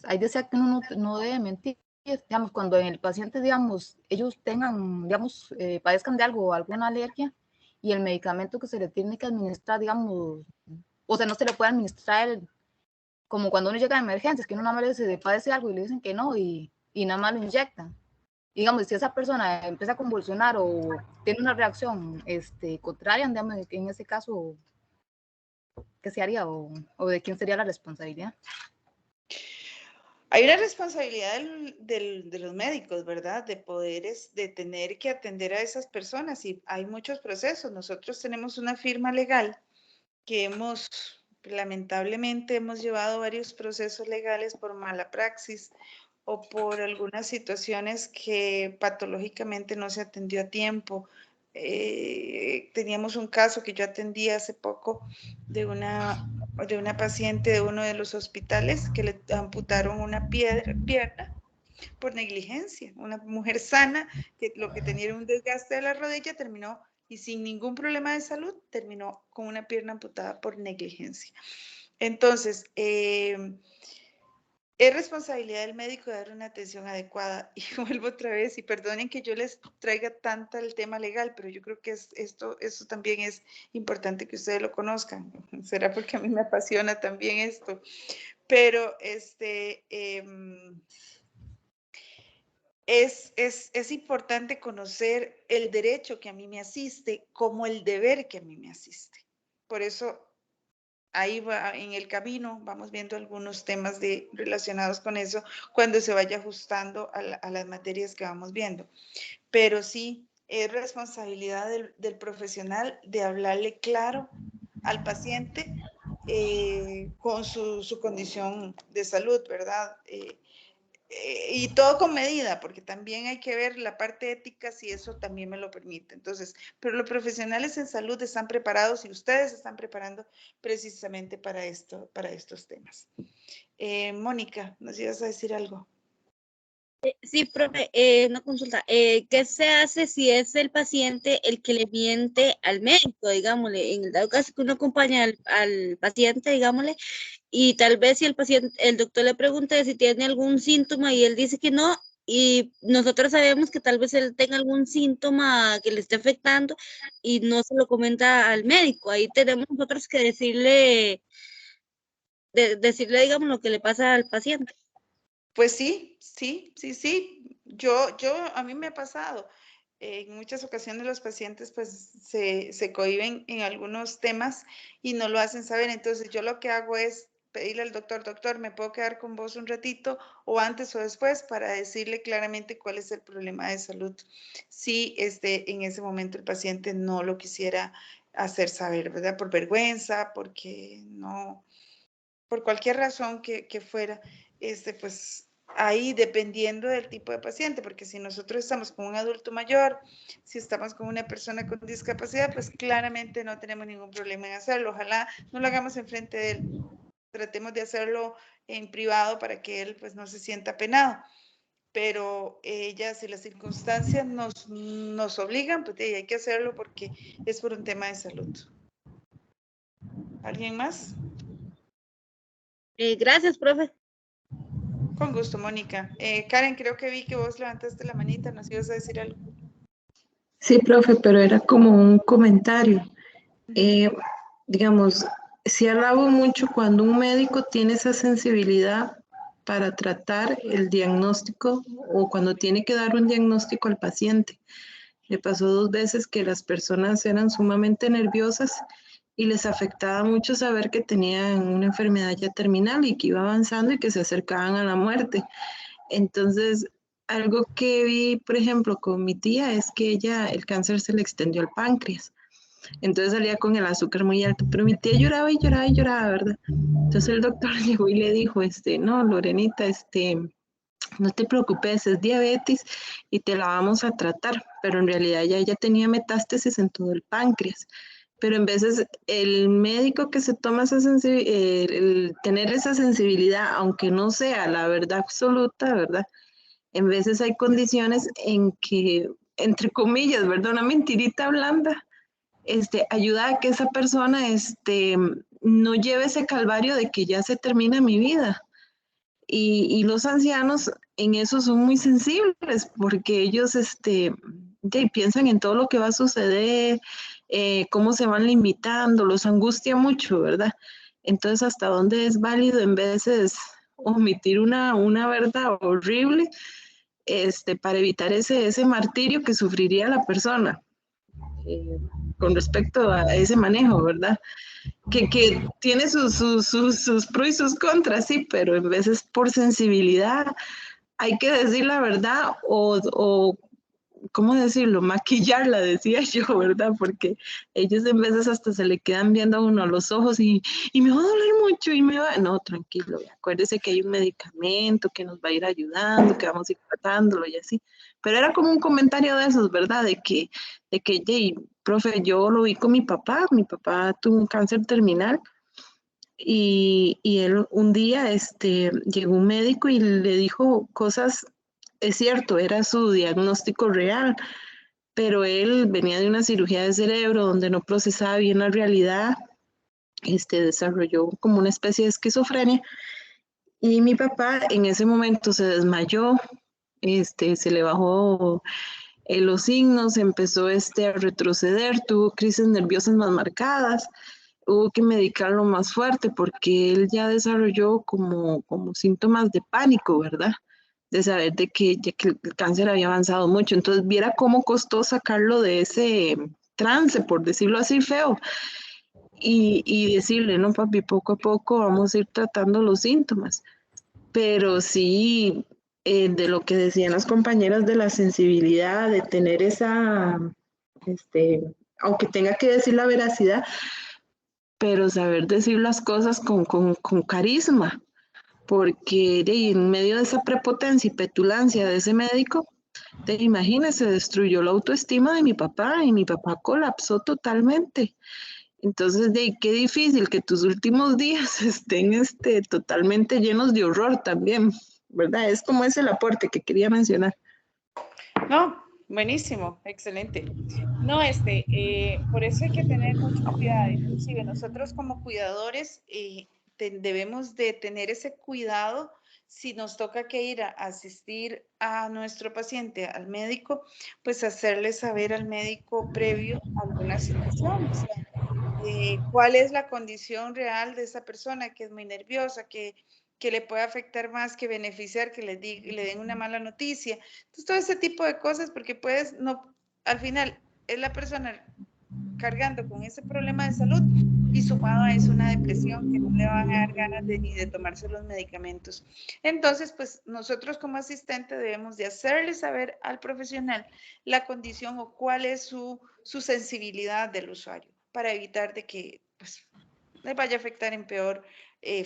Speaker 8: ahí decía que uno no debe mentir, digamos, cuando en el paciente, digamos, ellos tengan, digamos, padezcan de algo o alguna alergia y el medicamento que se le tiene que administrar, digamos, o sea, no se le puede administrar como cuando uno llega a emergencias, que uno nada más le padece algo y le dicen que no y nada más lo inyectan. Y digamos, si esa persona empieza a convulsionar o tiene una reacción contraria, digamos, en ese caso, ¿qué se haría o de quién sería la responsabilidad?
Speaker 1: Hay una responsabilidad de los médicos, ¿verdad? De de tener que atender a esas personas y hay muchos procesos. Nosotros tenemos una firma legal que lamentablemente hemos llevado varios procesos legales por mala praxis o por algunas situaciones que patológicamente no se atendió a tiempo. Teníamos un caso que yo atendí hace poco de una paciente de uno de los hospitales que le amputaron una pierna por negligencia. Una mujer sana que lo que tenía era un desgaste de la rodilla terminó y sin ningún problema de salud terminó con una pierna amputada por negligencia. Entonces, es responsabilidad del médico dar una atención adecuada. Y vuelvo otra vez, y perdonen que yo les traiga tanto el tema legal, pero yo creo que eso también es importante que ustedes lo conozcan. Será porque a mí me apasiona también esto. Pero es importante conocer el derecho que a mí me asiste como el deber que a mí me asiste. Por eso ahí va en el camino, vamos viendo algunos temas relacionados con eso cuando se vaya ajustando a las materias que vamos viendo. Pero sí, es responsabilidad del profesional de hablarle claro al paciente con su condición de salud, ¿verdad? y todo con medida, porque también hay que ver la parte ética si eso también me lo permite. Entonces, pero los profesionales en salud están preparados y ustedes están preparando precisamente para esto, para estos temas. Mónica, ¿nos ibas a decir algo?
Speaker 2: Sí, profe, una consulta. ¿Qué se hace si es el paciente el que le miente al médico, digámosle? En el dado caso que uno acompaña al paciente, digámosle, y tal vez si el doctor le pregunta si tiene algún síntoma y él dice que no, y nosotros sabemos que tal vez él tenga algún síntoma que le esté afectando y no se lo comenta al médico. Ahí tenemos nosotros que decirle, digamos, lo que le pasa al paciente.
Speaker 1: Pues sí. A mí me ha pasado. En muchas ocasiones los pacientes pues se cohíben en algunos temas y no lo hacen saber. Entonces yo lo que hago es pedirle al doctor, ¿me puedo quedar con vos un ratito o antes o después para decirle claramente cuál es el problema de salud? Si en ese momento el paciente no lo quisiera hacer saber, ¿verdad? Por vergüenza, porque no, por cualquier razón que fuera, pues ahí dependiendo del tipo de paciente, porque si nosotros estamos con un adulto mayor, si estamos con una persona con discapacidad, pues claramente no tenemos ningún problema en hacerlo. Ojalá no lo hagamos enfrente de él, tratemos de hacerlo en privado para que él pues no se sienta penado. Pero si las circunstancias nos obligan, pues hay que hacerlo porque es por un tema de salud. ¿Alguien más?
Speaker 2: Gracias, profe.
Speaker 1: Con gusto, Mónica. Karen, creo que vi que vos levantaste la manita, ¿nos ibas a decir algo?
Speaker 10: Sí, profe, pero era como un comentario. Digamos, sí alabo mucho cuando un médico tiene esa sensibilidad para tratar el diagnóstico o cuando tiene que dar un diagnóstico al paciente. Me pasó 2 veces que las personas eran sumamente nerviosas y les afectaba mucho saber que tenían una enfermedad ya terminal y que iba avanzando y que se acercaban a la muerte. Entonces, algo que vi, por ejemplo, con mi tía es que ella, el cáncer se le extendió al páncreas. Entonces salía con el azúcar muy alto, pero mi tía lloraba y lloraba y lloraba, ¿verdad? Entonces el doctor llegó y le dijo, no, Lorenita, no te preocupes, es diabetes y te la vamos a tratar, pero en realidad ella tenía metástasis en todo el páncreas. Pero en veces el médico que se toma el tener esa sensibilidad, aunque no sea la verdad absoluta, ¿verdad? En veces hay condiciones en que, entre comillas, ¿verdad? Una mentirita blanda, ayuda a que esa persona, no lleve ese calvario de que ya se termina mi vida. Y los ancianos en eso son muy sensibles porque ellos piensan en todo lo que va a suceder, cómo se van limitando, los angustia mucho, ¿verdad? Entonces, ¿hasta dónde es válido en veces omitir una verdad horrible para evitar ese martirio que sufriría la persona con respecto a ese manejo, ¿verdad? Que tiene sus pros y sus contras, sí, pero en veces por sensibilidad hay que decir la verdad o ¿cómo decirlo? Maquillarla, decía yo, ¿verdad? Porque ellos en veces hasta se le quedan viendo a uno a los ojos y me va a doler mucho y me va... No, tranquilo, acuérdese que hay un medicamento que nos va a ir ayudando, que vamos a ir tratándolo y así. Pero era como un comentario de esos, ¿verdad? De que profe, yo lo vi con mi papá tuvo un cáncer terminal y él un día llegó un médico y le dijo cosas, es cierto, era su diagnóstico real, pero él venía de una cirugía de cerebro donde no procesaba bien la realidad, desarrolló como una especie de esquizofrenia y mi papá en ese momento se desmayó, se le bajó los signos, empezó a retroceder, tuvo crisis nerviosas más marcadas, hubo que medicarlo más fuerte porque él ya desarrolló como síntomas de pánico, ¿verdad? De saber de que el cáncer había avanzado mucho. Entonces, viera cómo costó sacarlo de ese trance, por decirlo así feo, y decirle, no, papi, poco a poco vamos a ir tratando los síntomas. Pero sí, de lo que decían las compañeras de la sensibilidad, de tener esa, aunque tenga que decir la veracidad, pero saber decir las cosas con carisma, porque en medio de esa prepotencia y petulancia de ese médico, imagínese, destruyó la autoestima de mi papá y mi papá colapsó totalmente. Entonces, qué difícil que tus últimos días estén totalmente llenos de horror también, ¿verdad? Es como ese el aporte que quería mencionar.
Speaker 1: No, buenísimo, excelente. No, por eso hay que tener mucho cuidado. Inclusive nosotros como cuidadores debemos de tener ese cuidado si nos toca que ir a asistir a nuestro paciente al médico, pues hacerle saber al médico previo alguna situación, o sea, cuál es la condición real de esa persona que es muy nerviosa, que le puede afectar más que beneficiar, que le den una mala noticia. Entonces, todo ese tipo de cosas, porque puedes, no, al final, es la persona cargando con ese problema de salud y sumado a eso una depresión que no le van a dar ganas ni de tomarse los medicamentos. Entonces, pues nosotros como asistente debemos de hacerle saber al profesional la condición o cuál es su sensibilidad del usuario para evitar de que pues, le vaya a afectar en peor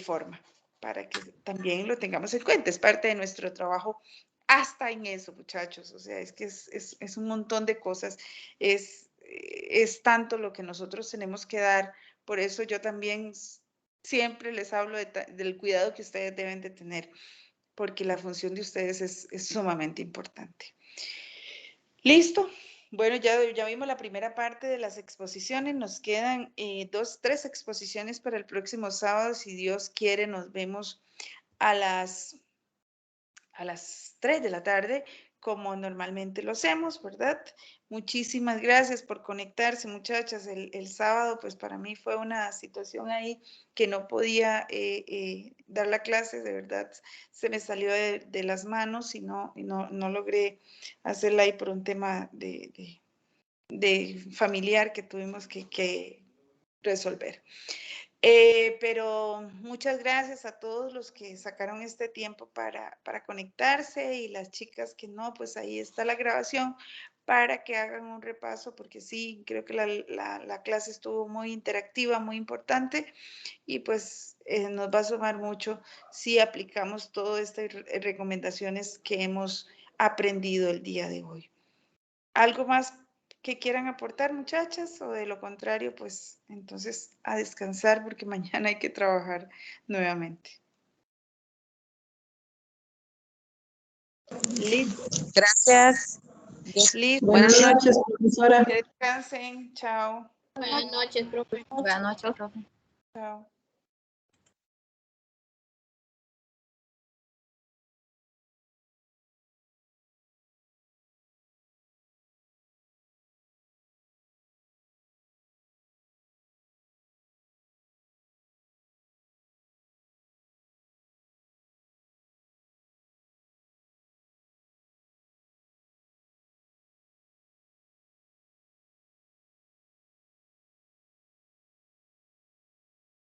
Speaker 1: forma, para que también lo tengamos en cuenta. Es parte de nuestro trabajo hasta en eso, muchachos. O sea, es que es un montón de cosas. Es tanto lo que nosotros tenemos que dar. Por eso yo también siempre les hablo del cuidado que ustedes deben de tener, porque la función de ustedes es sumamente importante. ¿Listo? Bueno, ya vimos la primera parte de las exposiciones. Nos quedan 3 exposiciones para el próximo sábado. Si Dios quiere, nos vemos a las 3 de la tarde, como normalmente lo hacemos, ¿verdad? Muchísimas gracias por conectarse, muchachas. El sábado, pues para mí fue una situación ahí que no podía dar la clase, de verdad, se me salió de las manos y no logré hacerla ahí por un tema de familiar que tuvimos que resolver. Pero muchas gracias a todos los que sacaron este tiempo para conectarse y las chicas que no, pues ahí está la grabación para que hagan un repaso, porque sí, creo que la clase estuvo muy interactiva, muy importante y pues nos va a sumar mucho si aplicamos todas estas recomendaciones que hemos aprendido el día de hoy. ¿Algo más que quieran aportar, muchachas? O de lo contrario, pues entonces a descansar porque mañana hay que trabajar nuevamente. Listo.
Speaker 4: Gracias.
Speaker 1: Listo.
Speaker 10: Buenas noches, profesora.
Speaker 1: Que descansen. Chao.
Speaker 7: Buenas noches, profe.
Speaker 8: Buenas noches, profe.
Speaker 1: Chao.